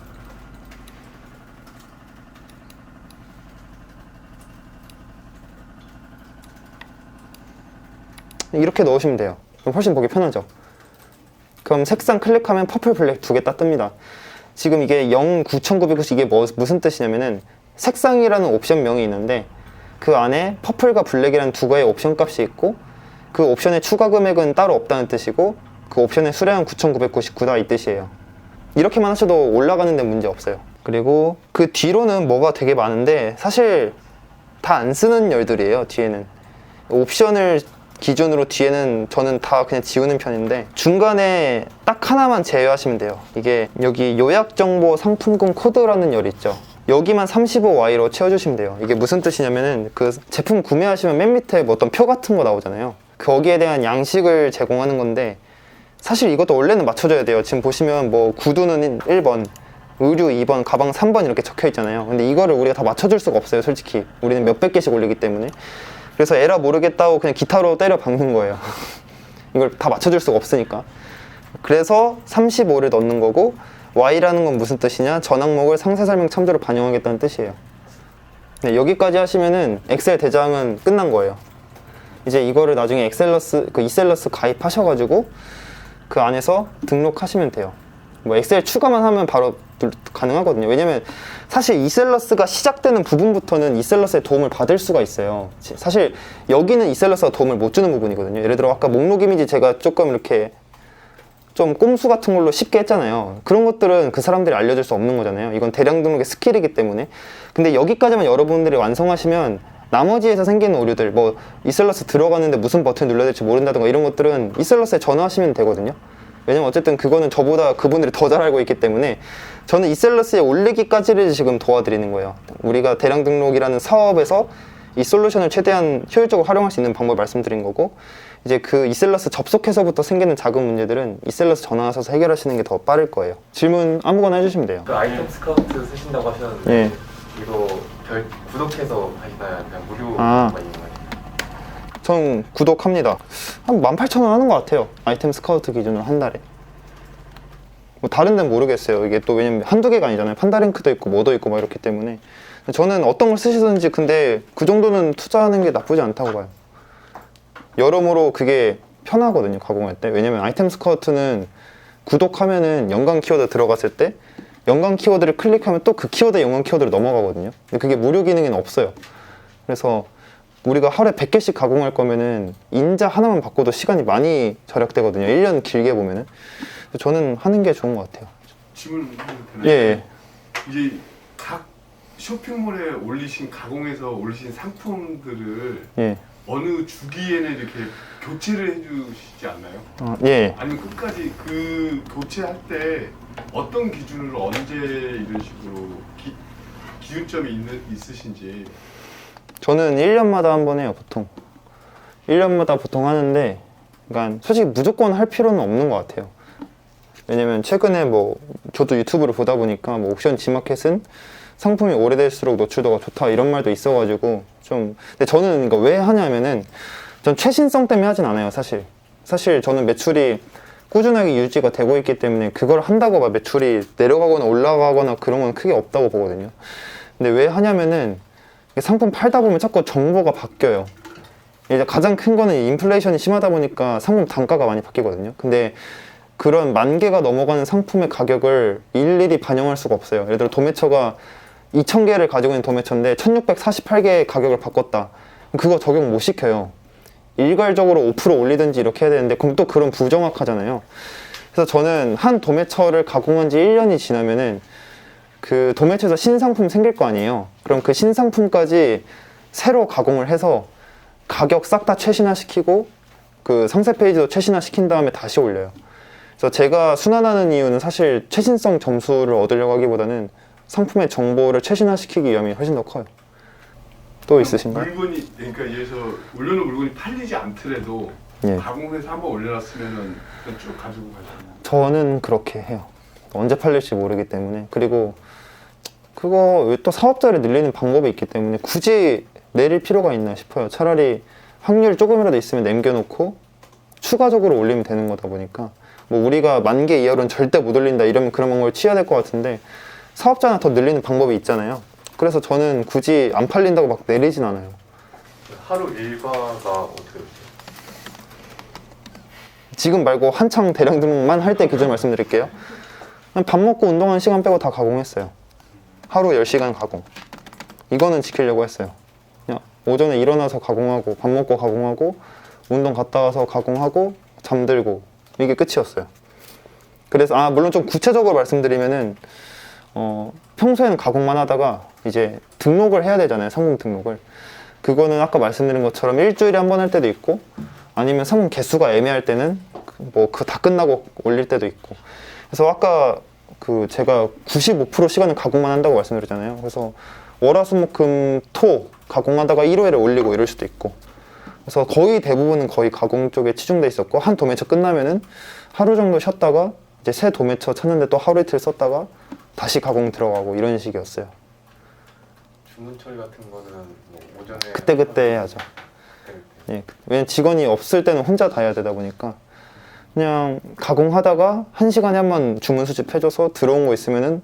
이렇게 넣으시면 돼요. 그럼 훨씬 보기 편하죠. 그럼 색상 클릭하면 퍼플, 블랙 두 개 딱 뜹니다. 지금 이게 0,9990 이게 무슨 뜻이냐면은 색상이라는 옵션명이 있는데 그 안에 퍼플과 블랙이라는 두 개의 옵션 값이 있고 그 옵션의 추가 금액은 따로 없다는 뜻이고 그 옵션의 수량은 9,999다 이 뜻이에요. 이렇게만 하셔도 올라가는 데 문제 없어요. 그리고 그 뒤로는 뭐가 되게 많은데 사실 다 안 쓰는 열들이에요. 뒤에는 옵션을 기준으로 뒤에는 저는 다 그냥 지우는 편인데 중간에 딱 하나만 제외하시면 돼요. 이게 여기 요약정보 상품군 코드라는 열 있죠. 여기만 35Y로 채워주시면 돼요. 이게 무슨 뜻이냐면은 그 제품 구매하시면 맨 밑에 뭐 어떤 표 같은 거 나오잖아요. 거기에 대한 양식을 제공하는 건데 사실 이것도 원래는 맞춰줘야 돼요. 지금 보시면 뭐 구두는 1번, 의류 2번, 가방 3번 이렇게 적혀 있잖아요. 근데 이거를 우리가 다 맞춰줄 수가 없어요, 솔직히. 우리는 몇백 개씩 올리기 때문에. 그래서 에라 모르겠다고 그냥 기타로 때려 박는 거예요. 이걸 다 맞춰줄 수가 없으니까. 그래서 35를 넣는 거고 Y라는 건 무슨 뜻이냐? 전 항목을 상세 설명 참조로 반영하겠다는 뜻이에요. 네, 여기까지 하시면은 엑셀 대장은 끝난 거예요. 이제 이거를 나중에 이셀러스 가입하셔가지고 그 안에서 등록하시면 돼요. 뭐 엑셀 추가만 하면 바로 가능하거든요. 왜냐면 사실 이셀러스가 시작되는 부분부터는 이셀러스의 도움을 받을 수가 있어요. 사실 여기는 이셀러스가 도움을 못 주는 부분이거든요. 예를 들어 아까 목록 이미지 제가 조금 이렇게 좀 꼼수 같은 걸로 쉽게 했잖아요. 그런 것들은 그 사람들이 알려줄 수 없는 거잖아요. 이건 대량 등록의 스킬이기 때문에. 근데 여기까지만 여러분들이 완성하시면 나머지에서 생기는 오류들, 뭐 이셀러스 들어갔는데 무슨 버튼 눌러야 될지 모른다든가 이런 것들은 이셀러스에 전화하시면 되거든요. 왜냐면 어쨌든 그거는 저보다 그분들이 더 잘 알고 있기 때문에 저는 이셀러스에 올리기까지를 지금 도와드리는 거예요. 우리가 대량 등록이라는 사업에서 이 솔루션을 최대한 효율적으로 활용할 수 있는 방법을 말씀드린 거고, 이제 그 이셀러스 접속해서부터 생기는 작은 문제들은 이셀러스 전화하셔서 해결하시는 게 더 빠를 거예요. 질문 아무거나 해주시면 돼요. 그 아이템 스카우트 쓰신다고 하셨는데 예. 이거 구독해서 하시나요? 그냥 무료 아. 만 있는 거예요? 전 구독합니다. 한 18,000원 하는 것 같아요. 아이템 스카우트 기준으로 한 달에. 뭐 다른 데는 모르겠어요. 이게 또 왜냐면 한두 개가 아니잖아요. 판다링크도 있고 뭐도 있고 막 이렇기 때문에. 저는 어떤 걸 쓰시든지 근데 그 정도는 투자하는 게 나쁘지 않다고 봐요. 여러모로 그게 편하거든요, 가공할 때. 왜냐면 아이템 스카우트는 구독하면은 연관 키워드 들어갔을 때 연관 키워드를 클릭하면 또 그 키워드 연관 키워드로 넘어가거든요. 근데 그게 무료 기능에는 없어요. 그래서 우리가 하루에 100개씩 가공할 거면은 인자 하나만 바꿔도 시간이 많이 절약되거든요. 1년 길게 보면은. 저는 하는 게 좋은 것 같아요. 질문 해도 되나요? 예, 예. 이제 각 쇼핑몰에 가공해서 올리신 상품들을 예. 어느 주기에는 이렇게 교체를 해주시지 않나요? 예. 아니면 끝까지 그 교체할 때 어떤 기준으로 언제 이런 식으로 기준점이 있으신지. 저는 1년마다 한 번 해요, 보통. 1년마다 보통 하는데, 그러니까 솔직히 무조건 할 필요는 없는 것 같아요. 왜냐면 최근에 뭐 저도 유튜브를 보다 보니까 뭐 옥션 G마켓은 상품이 오래될수록 노출도가 좋다 이런 말도 있어가지고 좀. 근데 저는 그러니까 왜 하냐면은 전 최신성 때문에 하진 않아요, 사실. 사실 저는 매출이 꾸준하게 유지가 되고 있기 때문에 그걸 한다고 막 매출이 내려가거나 올라가거나 그런 건 크게 없다고 보거든요. 근데 왜 하냐면은 상품 팔다 보면 자꾸 정보가 바뀌어요. 이제 가장 큰 거는 인플레이션이 심하다 보니까 상품 단가가 많이 바뀌거든요. 근데 그런 10,000개가 넘어가는 상품의 가격을 일일이 반영할 수가 없어요. 예를 들어 도매처가 2,000개를 가지고 있는 도매처인데 1,648개의 가격을 바꿨다. 그거 적용 못 시켜요. 일괄적으로 5% 올리든지 이렇게 해야 되는데 그럼 또 그런 부정확하잖아요. 그래서 저는 한 도매처를 가공한 지 1년이 지나면은 그 도매처에서 신상품 생길 거 아니에요. 그럼 그 신상품까지 새로 가공을 해서 가격 싹 다 최신화시키고 그 상세 페이지도 최신화시킨 다음에 다시 올려요. 그래서 제가 순환하는 이유는 사실 최신성 점수를 얻으려고 하기보다는 상품의 정보를 최신화시키기 위함이 훨씬 더 커요. 또 있으신가요? 물건이, 그러니까 예에서 올려놓은 물건이 팔리지 않더라도 예. 가공해서 한번 올려놨으면은 그냥 쭉 가지고 가시나요? 저는 그렇게 해요. 언제 팔릴지 모르기 때문에. 그리고 그거 또 사업자를 늘리는 방법이 있기 때문에 굳이 내릴 필요가 있나 싶어요. 차라리 확률 조금이라도 있으면 남겨놓고 추가적으로 올리면 되는 거다 보니까 뭐 우리가 10,000개 이하로는 절대 못 올린다 이러면 그런 방법을 취해야 될 것 같은데 사업자나 더 늘리는 방법이 있잖아요. 그래서 저는 굳이 안 팔린다고 막 내리진 않아요. 하루 일과가 어떻게 되세요? 지금 말고 한창 대량 등록만 할 때 기준 말씀드릴게요. 그냥 밥 먹고 운동하는 시간 빼고 다 가공했어요. 하루 10시간 가공. 이거는 지키려고 했어요. 그냥 오전에 일어나서 가공하고 밥 먹고 가공하고 운동 갔다 와서 가공하고 잠들고 이게 끝이었어요. 그래서 물론 좀 구체적으로 말씀드리면은 평소에는 가공만 하다가 이제 등록을 해야 되잖아요. 상품 등록을. 그거는 아까 말씀드린 것처럼 일주일에 한 번 할 때도 있고 아니면 상품 개수가 애매할 때는 뭐 그 다 끝나고 올릴 때도 있고. 그래서 아까 그 제가 95% 시간은 가공만 한다고 말씀드렸잖아요. 그래서 월화수목금토 가공하다가 일요일에 올리고 이럴 수도 있고. 그래서 거의 대부분은 거의 가공 쪽에 치중돼 있었고 한 도매처 끝나면은 하루 정도 쉬었다가 이제 새 도매처 찾는데 또 하루 이틀 썼다가 다시 가공 들어가고 이런 식이었어요. 주문 처리 같은 거는 뭐 오전에 그때 해야죠. 예, 왜냐면 직원이 없을 때는 혼자 다 해야 되다 보니까 그냥 가공하다가 1시간에 한 번 주문 수집해줘서 들어온 거 있으면은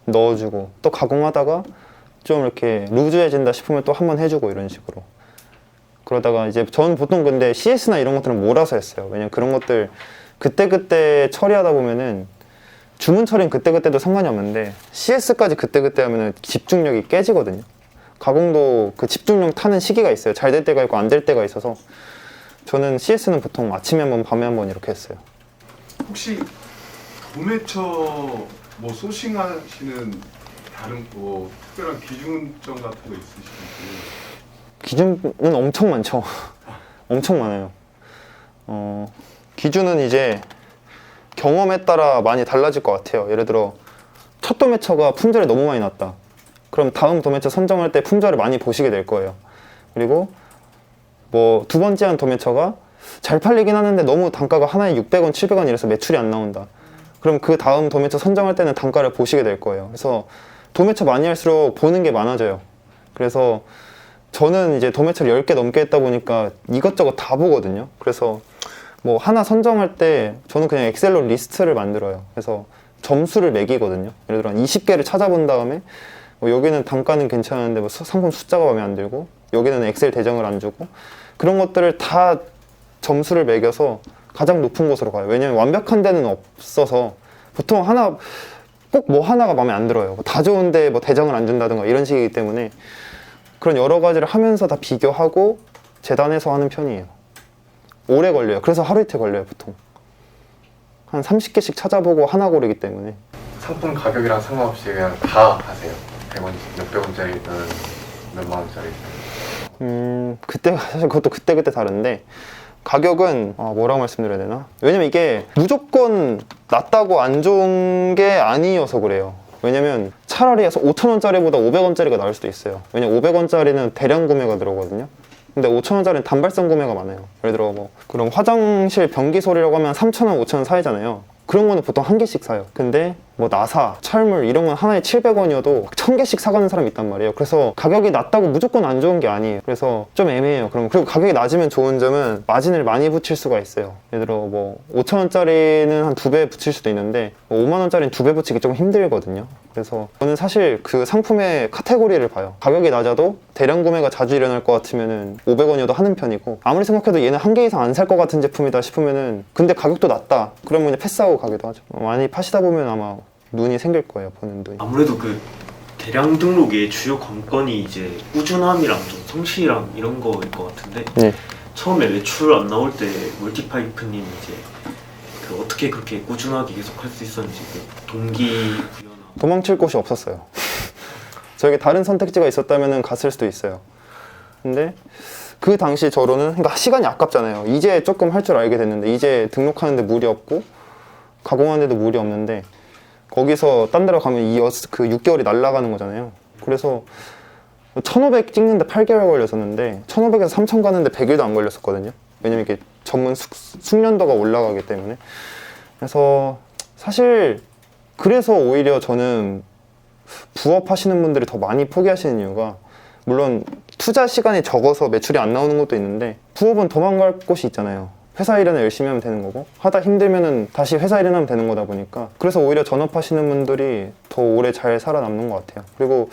넣어주고 또 가공하다가 좀 이렇게 루즈해진다 싶으면 또 한 번 해주고 이런 식으로. 그러다가 이제 저는 보통 근데 CS나 이런 것들은 몰아서 했어요. 왜냐면 그런 것들 그때그때 처리하다 보면은 주문 처리는 그때그때도 상관이 없는데 CS까지 그때그때 하면은 집중력이 깨지거든요. 가공도 그 집중력 타는 시기가 있어요. 잘 될 때가 있고 안 될 때가 있어서 저는 CS는 보통 아침에 한 번, 밤에 한 번 이렇게 했어요. 혹시 도매처 뭐 소싱하시는 다른 뭐 특별한 기준점 같은 거 있으신지? 기준은 엄청 많죠. 엄청 많아요. 기준은 이제 경험에 따라 많이 달라질 것 같아요. 예를 들어 첫 도매처가 품절이 너무 많이 났다. 그럼 다음 도매처 선정할 때 품절을 많이 보시게 될 거예요. 그리고 뭐 두 번째 한 도매처가 잘 팔리긴 하는데 너무 단가가 하나에 600원, 700원 이래서 매출이 안 나온다. 그럼 그 다음 도매처 선정할 때는 단가를 보시게 될 거예요. 그래서 도매처 많이 할수록 보는 게 많아져요. 그래서 저는 이제 도매처를 10개 넘게 했다 보니까 이것저것 다 보거든요. 그래서 뭐 하나 선정할 때 저는 그냥 엑셀로 리스트를 만들어요. 그래서 점수를 매기거든요. 예를 들어 한 20개를 찾아본 다음에 뭐 여기는 단가는 괜찮은데 뭐 상품 숫자가 마음에 안 들고 여기는 엑셀 대정을 안 주고 그런 것들을 다 점수를 매겨서 가장 높은 곳으로 가요. 왜냐면 완벽한 데는 없어서 보통 하나 꼭 뭐 하나가 마음에 안 들어요. 뭐다 좋은데 뭐 대정을 안 준다든가 이런 식이기 때문에 그런 여러 가지를 하면서 다 비교하고 재단해서 하는 편이에요. 오래 걸려요. 그래서 하루 이틀 걸려요, 보통. 한 30개씩 찾아보고 하나 고르기 때문에. 상품 가격이랑 상관없이 그냥 다 하세요. 100원, 몇백 원짜리든 몇만 원짜리든. 그때 사실 그것도 그때 다른데 가격은 뭐라고 말씀드려야 되나? 왜냐면 이게 무조건 낫다고 안 좋은 게 아니어서 그래요. 왜냐면 차라리 해서 5,000원짜리보다 500원짜리가 나을 수도 있어요. 왜냐면 500원짜리는 대량 구매가 들어오거든요. 근데 5,000원짜리는 단발성 구매가 많아요. 예를 들어 뭐 그럼 화장실 변기소리라고 하면 3,000원, 5,000원 사이잖아요. 그런 거는 보통 한 개씩 사요. 근데 뭐 나사, 철물 이런 건 하나에 700원이어도 1000개씩 사가는 사람이 있단 말이에요. 그래서 가격이 낮다고 무조건 안 좋은 게 아니에요. 그래서 좀 애매해요. 그리고 가격이 낮으면 좋은 점은 마진을 많이 붙일 수가 있어요. 예를 들어 뭐 5,000원짜리는 한 2배 붙일 수도 있는데 5만원짜리는 2배 붙이기 좀 힘들거든요. 그래서 저는 사실 그 상품의 카테고리를 봐요. 가격이 낮아도 대량 구매가 자주 일어날 것 같으면은 500원이어도 하는 편이고 아무리 생각해도 얘는 한 개 이상 안 살 것 같은 제품이다 싶으면은 근데 가격도 낮다. 그러면 그냥 패스하고 가기도 하죠. 많이 파시다 보면 아마 눈이 생길 거예요. 보는 눈이. 아무래도 그 대량 등록의 주요 관건이 이제 꾸준함이랑 좀 성실이랑 이런 거일 것 같은데 네. 처음에 매출 안 나올 때 멀티파이프님 이제 그 어떻게 그렇게 꾸준하게 계속 할 수 있었는지 그 동기부여나 도망칠 곳이 없었어요. 저에게 다른 선택지가 있었다면 갔을 수도 있어요. 근데 그 당시 저로는 그러니까 시간이 아깝잖아요. 이제 조금 할 줄 알게 됐는데 이제 등록하는데 무리 없고 가공하는데도 무리 없는데 거기서 딴 데로 가면 그 6개월이 날아가는 거잖아요. 그래서 1,500 찍는데 8개월 걸렸었는데 1,500에서 3,000 가는데 100일도 안 걸렸었거든요. 왜냐면 이게 전문 숙련도가 올라가기 때문에. 그래서 사실 그래서 오히려 저는 부업 하시는 분들이 더 많이 포기하시는 이유가 물론 투자 시간이 적어서 매출이 안 나오는 것도 있는데 부업은 도망갈 곳이 있잖아요. 회사 일은 열심히 하면 되는 거고 하다 힘들면은 다시 회사 일은 하면 되는 거다 보니까 그래서 오히려 전업하시는 분들이 더 오래 잘 살아남는 것 같아요. 그리고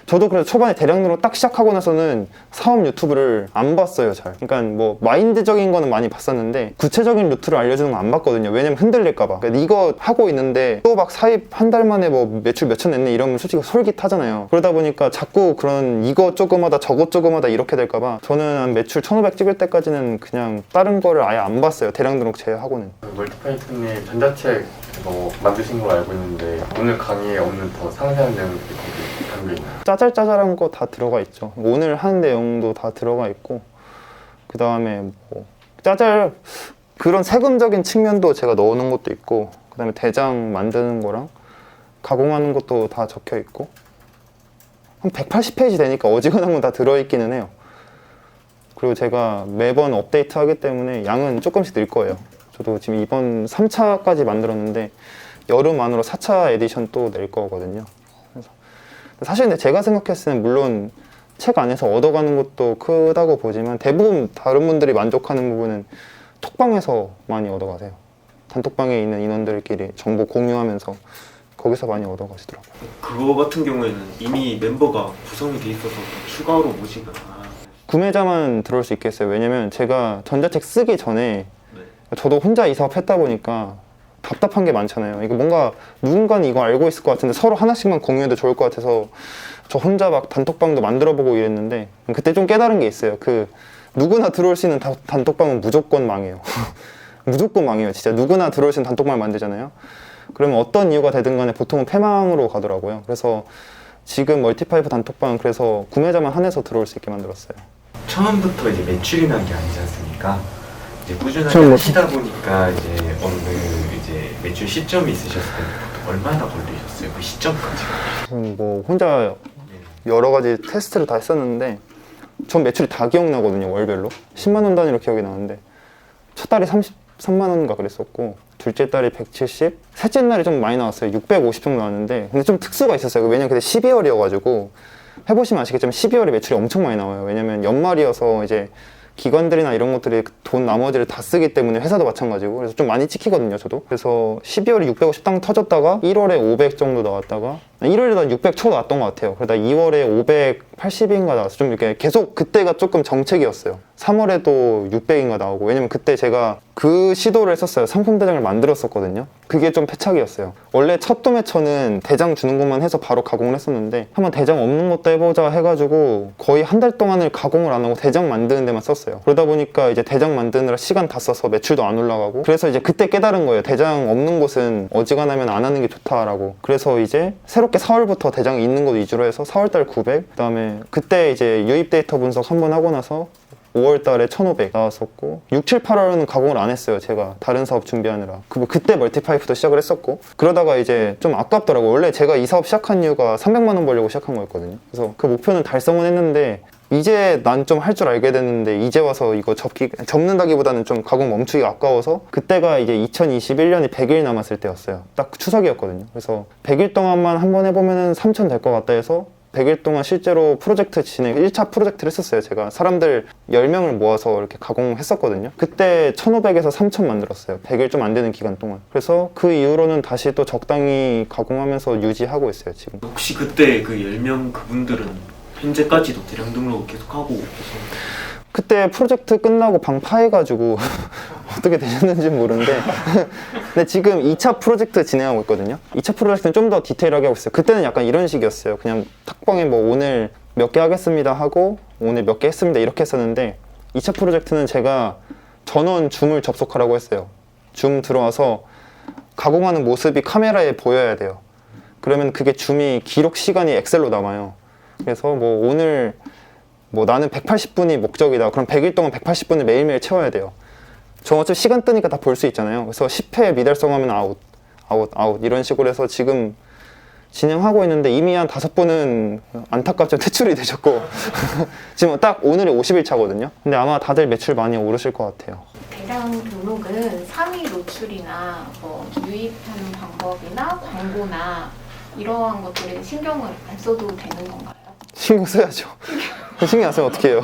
저도 그래서 초반에 대량으로 딱 시작하고 나서는 사업 유튜브를 안 봤어요. 잘. 그러니까 뭐 마인드적인 거는 많이 봤었는데 구체적인 루트를 알려주는 건 안 봤거든요. 왜냐면 흔들릴까 봐. 그러니까 이거 하고 있는데 또 막 사입 한 달 만에 뭐 매출 몇천 냈네 이러면 솔직히 솔깃하잖아요. 그러다 보니까 자꾸 그런 이거 조금 하다 저거 조금 하다 이렇게 될까 봐 저는 한 매출 1,500 찍을 때까지는 그냥 다른 거를 아예 안 봤어요. 대량 등록 제외하고는. 멀티파이프님 전자책 만드신 걸로 알고 있는데 오늘 강의에 없는 더 상세한 내용들이 거기 담겨있나요? 짜잘짜잘한 거 다 들어가 있죠. 오늘 하는 내용도 다 들어가 있고 그 다음에 뭐 그런 세금적인 측면도 제가 넣어놓은 것도 있고 그 다음에 대장 만드는 거랑 가공하는 것도 다 적혀 있고 한 180페이지 되니까 어지간한 건 다 들어있기는 해요. 그리고 제가 매번 업데이트 하기 때문에 양은 조금씩 늘 거예요. 저도 지금 이번 3차까지 만들었는데 여름 안으로 4차 에디션 또 낼 거거든요. 그래서 사실 근데 제가 생각했을 때는 물론 책 안에서 얻어가는 것도 크다고 보지만 대부분 다른 분들이 만족하는 부분은 톡방에서 많이 얻어가세요. 단톡방에 있는 인원들끼리 정보 공유하면서 거기서 많이 얻어가시더라고요. 그거 같은 경우에는 이미 멤버가 구성이 돼 있어서 추가로 모집을 안 하는. 구매자만 들어올 수 있겠어요. 왜냐면 제가 전자책 쓰기 전에 네. 저도 혼자 이 사업 했다 보니까 답답한 게 많잖아요. 이거 뭔가 누군가는 이거 알고 있을 것 같은데 서로 하나씩만 공유해도 좋을 것 같아서 저 혼자 막 단톡방도 만들어보고 이랬는데 그때 좀 깨달은 게 있어요. 그 누구나 들어올 수 있는 단톡방은 무조건 망해요. 무조건 망해요. 진짜 누구나 들어올 수 있는 단톡방을 만들잖아요. 그러면 어떤 이유가 되든 간에 보통은 패망으로 가더라고요. 그래서 지금 멀티파이프 단톡방은 그래서 구매자만 한해서 들어올 수 있게 만들었어요. 처음부터 이제 매출이 난 게 아니지 않습니까? 이제 꾸준하게 처음부터? 하시다 보니까 이제 어느 이제 매출 시점이 있으셨을 때 보통 얼마나 걸리셨어요? 그 시점까지? 뭐 혼자 여러 가지 테스트를 다 했었는데 전 매출이 다 기억나거든요. 월별로 10만 원 단위로 기억이 나는데 첫 달에 33만 원인가 그랬었고 둘째 달에 170, 셋째 날이 좀 많이 나왔어요. 650 정도 나왔는데 근데 좀 특수가 있었어요. 왜냐면 그때 12월이어가지고 해보시면 아시겠지만 12월에 매출이 엄청 많이 나와요. 왜냐면 연말이어서 이제 기관들이나 이런 것들이 돈 나머지를 다 쓰기 때문에 회사도 마찬가지고 그래서 좀 많이 찍히거든요 저도. 그래서 12월에 650 땅 터졌다가 1월에 500 정도 나왔다가 1월에 600 초 나왔던 것 같아요. 그러다 2월에 580인가 나와서 좀 이렇게 계속 그때가 조금 정책이었어요. 3월에도 600인가 나오고 왜냐면 그때 제가 그 시도를 했었어요. 상품 대장을 만들었었거든요. 그게 좀 패착이었어요. 원래 첫 도매처는 대장 주는 것만 해서 바로 가공을 했었는데 한번 대장 없는 것도 해보자 해가지고 거의 한 달 동안을 가공을 안 하고 대장 만드는 데만 썼어요. 그러다 보니까 이제 대장 만드느라 시간 다 써서 매출도 안 올라가고 그래서 이제 그때 깨달은 거예요. 대장 없는 곳은 어지간하면 안 하는 게 좋다라고. 그래서 이제 새롭게 4월부터 대장이 있는 곳 위주로 해서 4월달 900 그다음에 그때 이제 유입 데이터 분석 한번 하고 나서 5월 달에 1,500 나왔었고 6, 7, 8월은 가공을 안 했어요. 제가 다른 사업 준비하느라. 그때 멀티파이프도 시작을 했었고 그러다가 이제 좀 아깝더라고요. 원래 제가 이 사업 시작한 이유가 300만 원 벌려고 시작한 거였거든요. 그래서 그 목표는 달성은 했는데 이제 난 좀 할 줄 알게 됐는데 이제 와서 이거 접는다기보다는 좀 가공 멈추기가 아까워서 그때가 이제 2021년이 100일 남았을 때였어요. 딱 추석이었거든요. 그래서 100일 동안만 한번 해보면은 3,000 될 것 같다 해서 100일 동안 실제로 프로젝트 진행 1차 프로젝트를 했었어요. 제가 사람들 10명을 모아서 이렇게 가공했었거든요. 그때 1,500에서 3,000 만들었어요. 100일 좀 안 되는 기간 동안. 그래서 그 이후로는 다시 또 적당히 가공하면서 유지하고 있어요 지금. 혹시 그때 그 10명 그분들은 현재까지도 대량 등록을 계속하고 계속 그때 프로젝트 끝나고 방 파해가지고 어떻게 되셨는지 모르는데 근데 지금 2차 프로젝트 진행하고 있거든요. 2차 프로젝트는 좀 더 디테일하게 하고 있어요. 그때는 약간 이런 식이었어요. 그냥 탁방에 뭐 오늘 몇 개 하겠습니다 하고 오늘 몇 개 했습니다 이렇게 했었는데 2차 프로젝트는 제가 전원 줌을 접속하라고 했어요. 줌 들어와서 가공하는 모습이 카메라에 보여야 돼요. 그러면 그게 줌이 기록 시간이 엑셀로 남아요. 그래서 뭐 오늘 뭐 나는 180분이 목적이다. 그럼 100일 동안 180분을 매일매일 채워야 돼요. 저 어차피 시간 뜨니까 다 볼 수 있잖아요. 그래서 10회 미달성하면 아웃 이런 식으로 해서 지금 진행하고 있는데 이미 한 5분은 안타깝지만 퇴출이 되셨고 지금 딱 오늘이 50일 차거든요. 근데 아마 다들 매출 많이 오르실 것 같아요. 대량 등록은 상위 노출이나 뭐 유입하는 방법이나 광고나 이러한 것들에 신경을 안 써도 되는 건가요? 신경 써야죠. 신경 안 쓰면 어떻게 해요?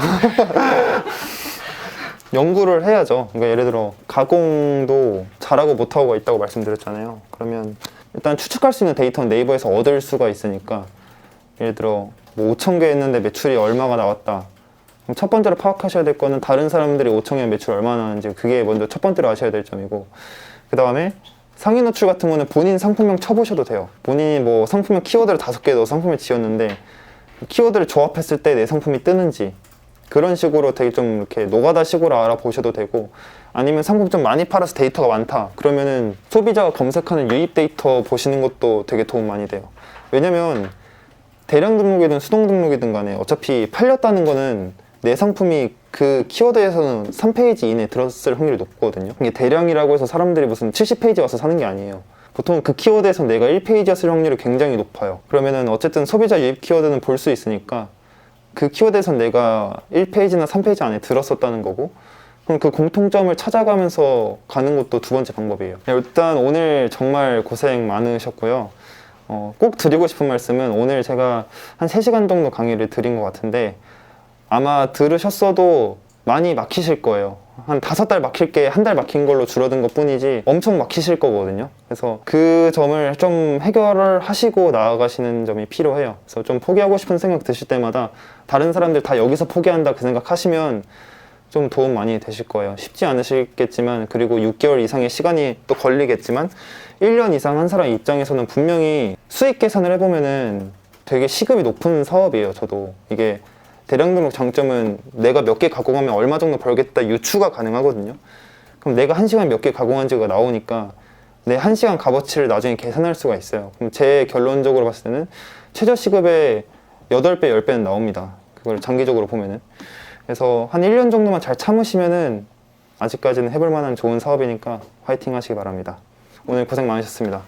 연구를 해야죠. 그러니까 예를 들어 가공도 잘하고 못하고가 있다고 말씀드렸잖아요. 그러면 일단 추측할 수 있는 데이터는 네이버에서 얻을 수가 있으니까 예를 들어 뭐 5,000개 했는데 매출이 얼마가 나왔다. 그럼 첫 번째로 파악하셔야 될 거는 다른 사람들이 5,000개 매출 얼마나 하는지 그게 먼저 첫 번째로 아셔야 될 점이고 그 다음에 상위 노출 같은 거는 본인 상품명 쳐보셔도 돼요. 본인이 뭐 상품명 키워드를 5개 넣어서 상품을 지었는데 키워드를 조합했을 때 내 상품이 뜨는지 그런 식으로 되게 좀 이렇게 노가다식으로 알아보셔도 되고 아니면 상품 좀 많이 팔아서 데이터가 많다 그러면은 소비자가 검색하는 유입 데이터 보시는 것도 되게 도움 많이 돼요. 왜냐면 대량 등록이든 수동 등록이든 간에 어차피 팔렸다는 거는 내 상품이 그 키워드에서는 3페이지 이내에 들었을 확률이 높거든요. 이게 대량이라고 해서 사람들이 무슨 70페이지 와서 사는 게 아니에요. 보통 그 키워드에서 내가 1페이지였을 확률이 굉장히 높아요. 그러면은 어쨌든 소비자 유입 키워드는 볼 수 있으니까 그 키워드에서 내가 1페이지나 3페이지 안에 들었었다는 거고 그럼 그 공통점을 찾아가면서 가는 것도 두 번째 방법이에요. 일단 오늘 정말 고생 많으셨고요. 꼭 드리고 싶은 말씀은 오늘 제가 한 3시간 정도 강의를 드린 것 같은데 아마 들으셨어도 많이 막히실 거예요. 한 5달 막힐 게 한 달 막힌 걸로 줄어든 것 뿐이지 엄청 막히실 거거든요. 그래서 그 점을 좀 해결을 하시고 나아가시는 점이 필요해요. 그래서 좀 포기하고 싶은 생각 드실 때마다 다른 사람들 다 여기서 포기한다 그 생각 하시면 좀 도움 많이 되실 거예요. 쉽지 않으시겠지만 그리고 6개월 이상의 시간이 또 걸리겠지만 1년 이상 한 사람 입장에서는 분명히 수익 계산을 해보면은 되게 시급이 높은 사업이에요. 저도 이게 대량 등록 장점은 내가 몇 개 가공하면 얼마 정도 벌겠다 유추가 가능하거든요. 그럼 내가 1시간 몇 개 가공한지가 나오니까 내 1시간 값어치를 나중에 계산할 수가 있어요. 그럼 제 결론적으로 봤을 때는 최저 시급의 8배, 10배는 나옵니다. 그걸 장기적으로 보면은. 그래서 한 1년 정도만 잘 참으시면은 아직까지는 해볼 만한 좋은 사업이니까 화이팅 하시기 바랍니다. 오늘 고생 많으셨습니다.